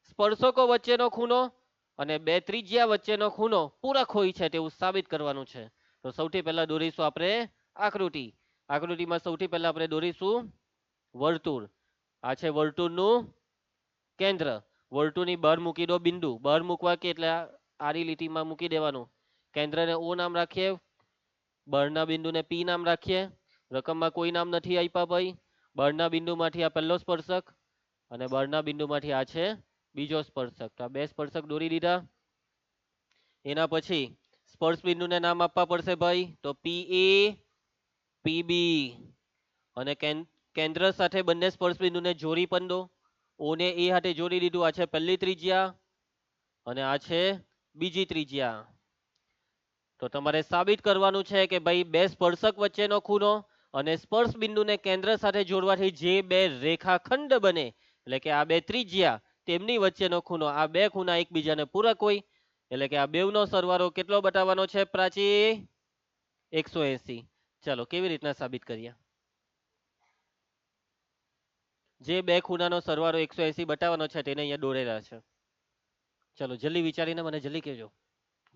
S1: સ્પર્શકો વચ્ચેનો ખૂણો અને બે ત્રિજ્યા વચ્ચેનો ખૂણો પૂરક હોય છે તેવું સાબિત કરવાનું છે. તો સૌથી પહેલા દોરીશું આપણે આકૃતિ. આકૃતિમાં સૌથી પહેલા આપણે દોરીશું વર્તુળ. આ છે વર્તુળનું કેન્દ્ર. વર્તુળની બહાર મૂકી દો બિંદુ. બહાર મૂકવા કે એટલે આડી લીટીમાં મૂકી દેવાનું. કેન્દ્રને ઓ નામ રાખીએ, બહારના બિંદુને પી નામ રાખીએ. રકમમાં કોઈ નામ નથી આપ્યા ભાઈ. બહારના બિંદુમાંથી આ પહેલો સ્પર્શક અને બહારના બિંદુમાંથી આ છે બીજો સ્પર્શક. તો આ બે સ્પર્શક દોરી દીધા. એના પછી સ્પર્શ બિંદુને નામ આપવા પડશે ભાઈ. તો પી એ, પી બી અને કેન્દ્ર સાથે બંને સ્પર્શ બિંદુને જોડી પણ દો. ઓ ને એ હાથે જોડી દીધું. આ છે પહેલી ત્રિજ્યા અને આ છે બીજી ત્રિજ્યા. તો તમારે સાબિત કરવાનું છે કે ભાઈ બે સ્પર્શક વચ્ચેનો ખૂણો અને સ્પર્શ બિંદુને કેન્દ્ર સાથે જોડવાથી જે બે રેખાખંડ બને, એટલે કે આ બે ત્રિજ્યા તેમની વચ્ચેનો ખૂણો, આ બે ખૂણા એકબીજાને પૂરક હોય. એટલે કે આ બેવનો સરવાળો કેટલો બતાવવાનો છે પ્રાચી? 180. ચાલો કેવી રીતના સાબિત કરીએ? જે બે ખૂણાનો સરવાળો 180 બતાવવાનો છે તેને અહીંયા દોરેલા છે. ચલો જલ્દી વિચારીને મને જલ્દી કહેજો.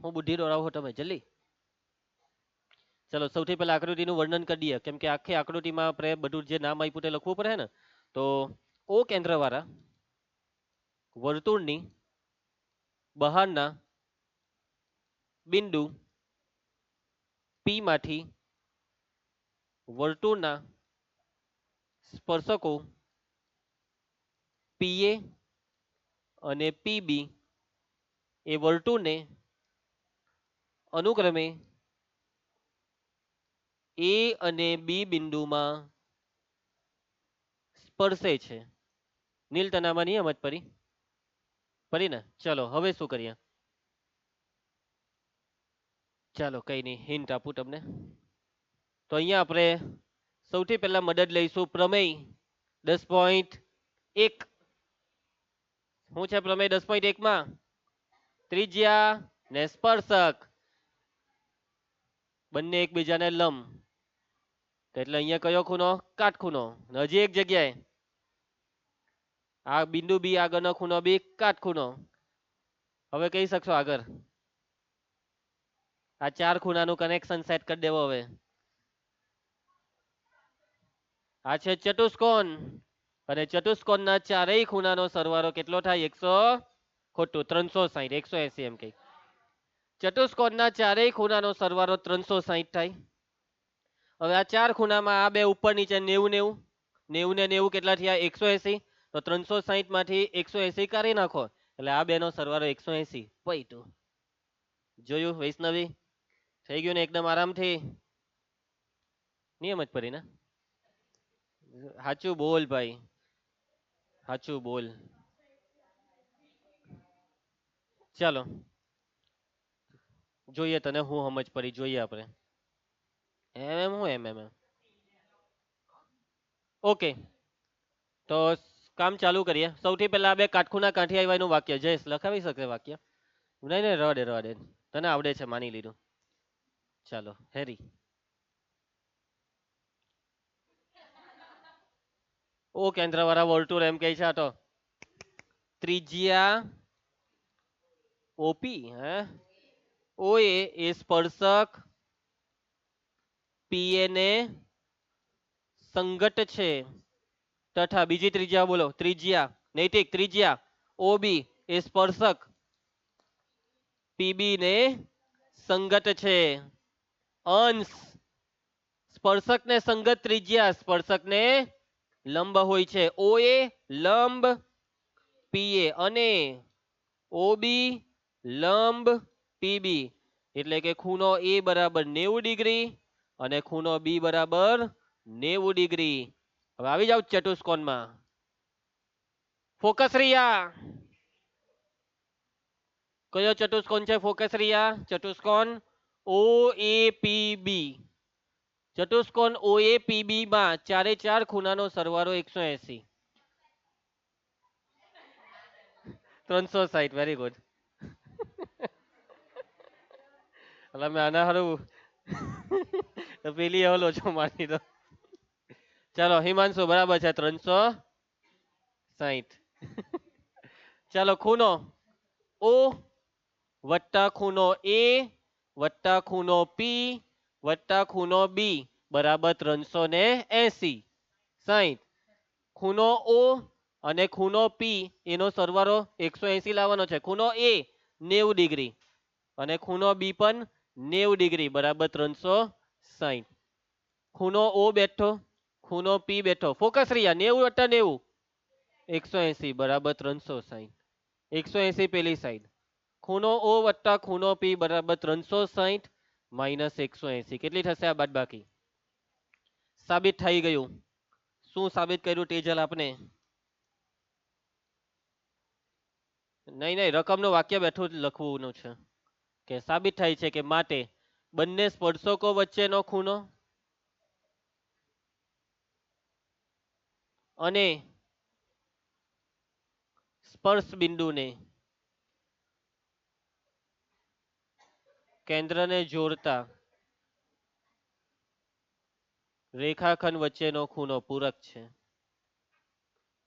S1: હું બુદ્ધિ દોડાવું તમે જલ્દી. ચલો સૌથી પહેલા આકૃતિનું વર્ણન કરી દઈએ, કેમ કે આખી આકૃતિમાં આપણે બધું જે નામ આપ્યું તે લખવું પડે ને. તો ઓ કેન્દ્રવાળા વર્તુળની બહારના બિંદુ પી માંથી વર્તુળના સ્પર્શકો પીએ અને પીબી એ વર્તુળને અનુક્રમે એ અને બી બિંદુમાં સ્પર્શે છે. નીલ તનામાં નહીં સમજ પડી ને? ચલો હવે શું કરીએ? ચાલો કઈ નહીં, હિન્ટ આપું તમને. તો અહીંયા આપણે સૌથી પહેલા મદદ લઈશું પ્રમેય 10.1. શું છે પ્રમેય 10.1 માં? ત્રિજ્યા ને સ્પર્શક બંને એકબીજાને લંબ. એટલે અહીંયા કયો ખૂણો? કાટખૂણો. હજી એક જગ્યાએ આ બિંદુ બી આગળનો ખૂણો બી કાટખૂણો. હવે કહી શકશો આગળ? આ ચાર ખૂણાનું કનેક્શન સેટ કરી દેવો. હવે આ છે ચતુષ્કોણ અને ચતુષ્કોણના ચારેય ખૂણાનો સરવાળો કેટલો થાય? 360. 180 એમ કઈ. ચતુષ્કોણના ચારેય ખૂણાનો સરવાળો 360 થાય. હવે આ ચાર ખૂણામાં આ બે ઉપર નીચે 90 90 ને 90 કેટલા થયા? 180. તો 360 માંથી 180 કાઢી નાખો એટલે આ બેનો સરવાળો 180. પૈતું જોયું વૈષ્ણવી? થઈ ગયું ને એકદમ આરામથી? નિયમ જ પડી ને? સાચું બોલ ભાઈ, સાચું બોલ. ચાલો જોઈએ તને હું સમજ પડી, જોઈએ આપણે. એમ હું એમ ઓકે. તો કામ ચાલુ કરીએ. સૌથી પહેલા આ બે કાટખૂણા કાંઠી આવ્યા એનું વાક્ય જયેશ લખાવી શકે વાક્ય? નહીં નહીં રવા દે તને આવડે છે માની લીધું. ચાલો હેરી. ઓ કેન્દ્રવાળા વર્તુળ એમ કહે છે આ તો ત્રિજ્યા ઓપી હે ઓ એ સ્પર્શક પીએ ને સંગત છે તથા બીજી ત્રિજ્યા બોલો, ત્રિજ્યા નૈતિક ત્રિજ્યા ઓબી એ સ્પર્શક પીબી ને સંગત છે. અંશ સ્પર્શક ને સંગત ત્રિજ્યા સ્પર્શક ને લંબ હોય છે. ઓ એ લંબ પીએ અને ઓબી લંબ પીબી, એટલે કે ખૂણો એ બરાબર 90 ડિગ્રી અને ખૂણો બી બરાબર 90 ડિગ્રી. હવે આવી જાવ ચતુષ્કોણમાં. ફોકસ રિયા કયો ચતુષ્કોણ છે? ફોકસ રિયા ચતુષ્કોણ ઓ એ પી બી. ચતુષ્કોણ ઓ એ પી બી માં ચારે ચાર ખૂણાનો સરવાળો 180. 360. Very good. એટલે મેં આના હારું તો પેલી હવે લોચો મારી દો. ચાલો હિમાંશુ બરાબર છે 360. ચાલો ખૂણો ઓ વત્તા ખૂણો એ વત્તા ખૂણો પી વત્તા ખૂણો બી બરાબર 380. 60. ખૂણો ઓ અને ખૂણો પી એનો સરવાળો 180 લાવવાનો છે. ખૂણો એ 90 ડિગ્રી અને ખૂણો બી પણ 90 ડિગ્રી બરાબર 360. ખૂણો ઓ બેઠો ખૂણો પી બેઠો ફોકસ રહ્યા 90 વત્તા 90 180 બરાબર 360. 180 પેલી સાઈડ ખૂણો ઓ વત્તા ખૂણો પી બરાબર 360 માઇનસ 180 કેટલી થશે આ બાદબાકી સાબિત થઈ ગયું. શું સાબિત કર્યું તેજલ આપને? નહીં નહીં રકમનું વાક્ય બેઠું જ લખવાનું છે કે સાબિત થાય છે કે માટે બંને સ્પર્શકો વચ્ચેનો ખૂણો અને સ્પર્શ બિંદુને કેન્દ્રને જોડતા રેખાખંડ વચ્ચેનો ખૂણો પૂરક છે.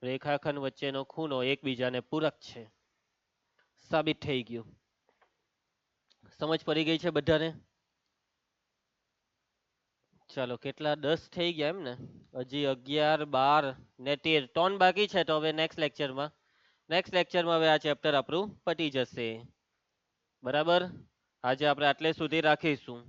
S1: રેખાખંડ વચ્ચેનો ખૂણો એકબીજાને પૂરક છે. સાબિત થઈ ગયું. સમજ પડી ગઈ છે બધાને? ચાલો કેટલા 10 થઈ ગયા એમ ને? હજી 11 12 ને 13 ત્રણ બાકી છે. તો હવે નેક્સ્ટ લેક્ચરમાં હવે આ ચેપ્ટર આપણું પતી જશે. બરાબર આજે આપણે આટલે સુધી રાખીશું.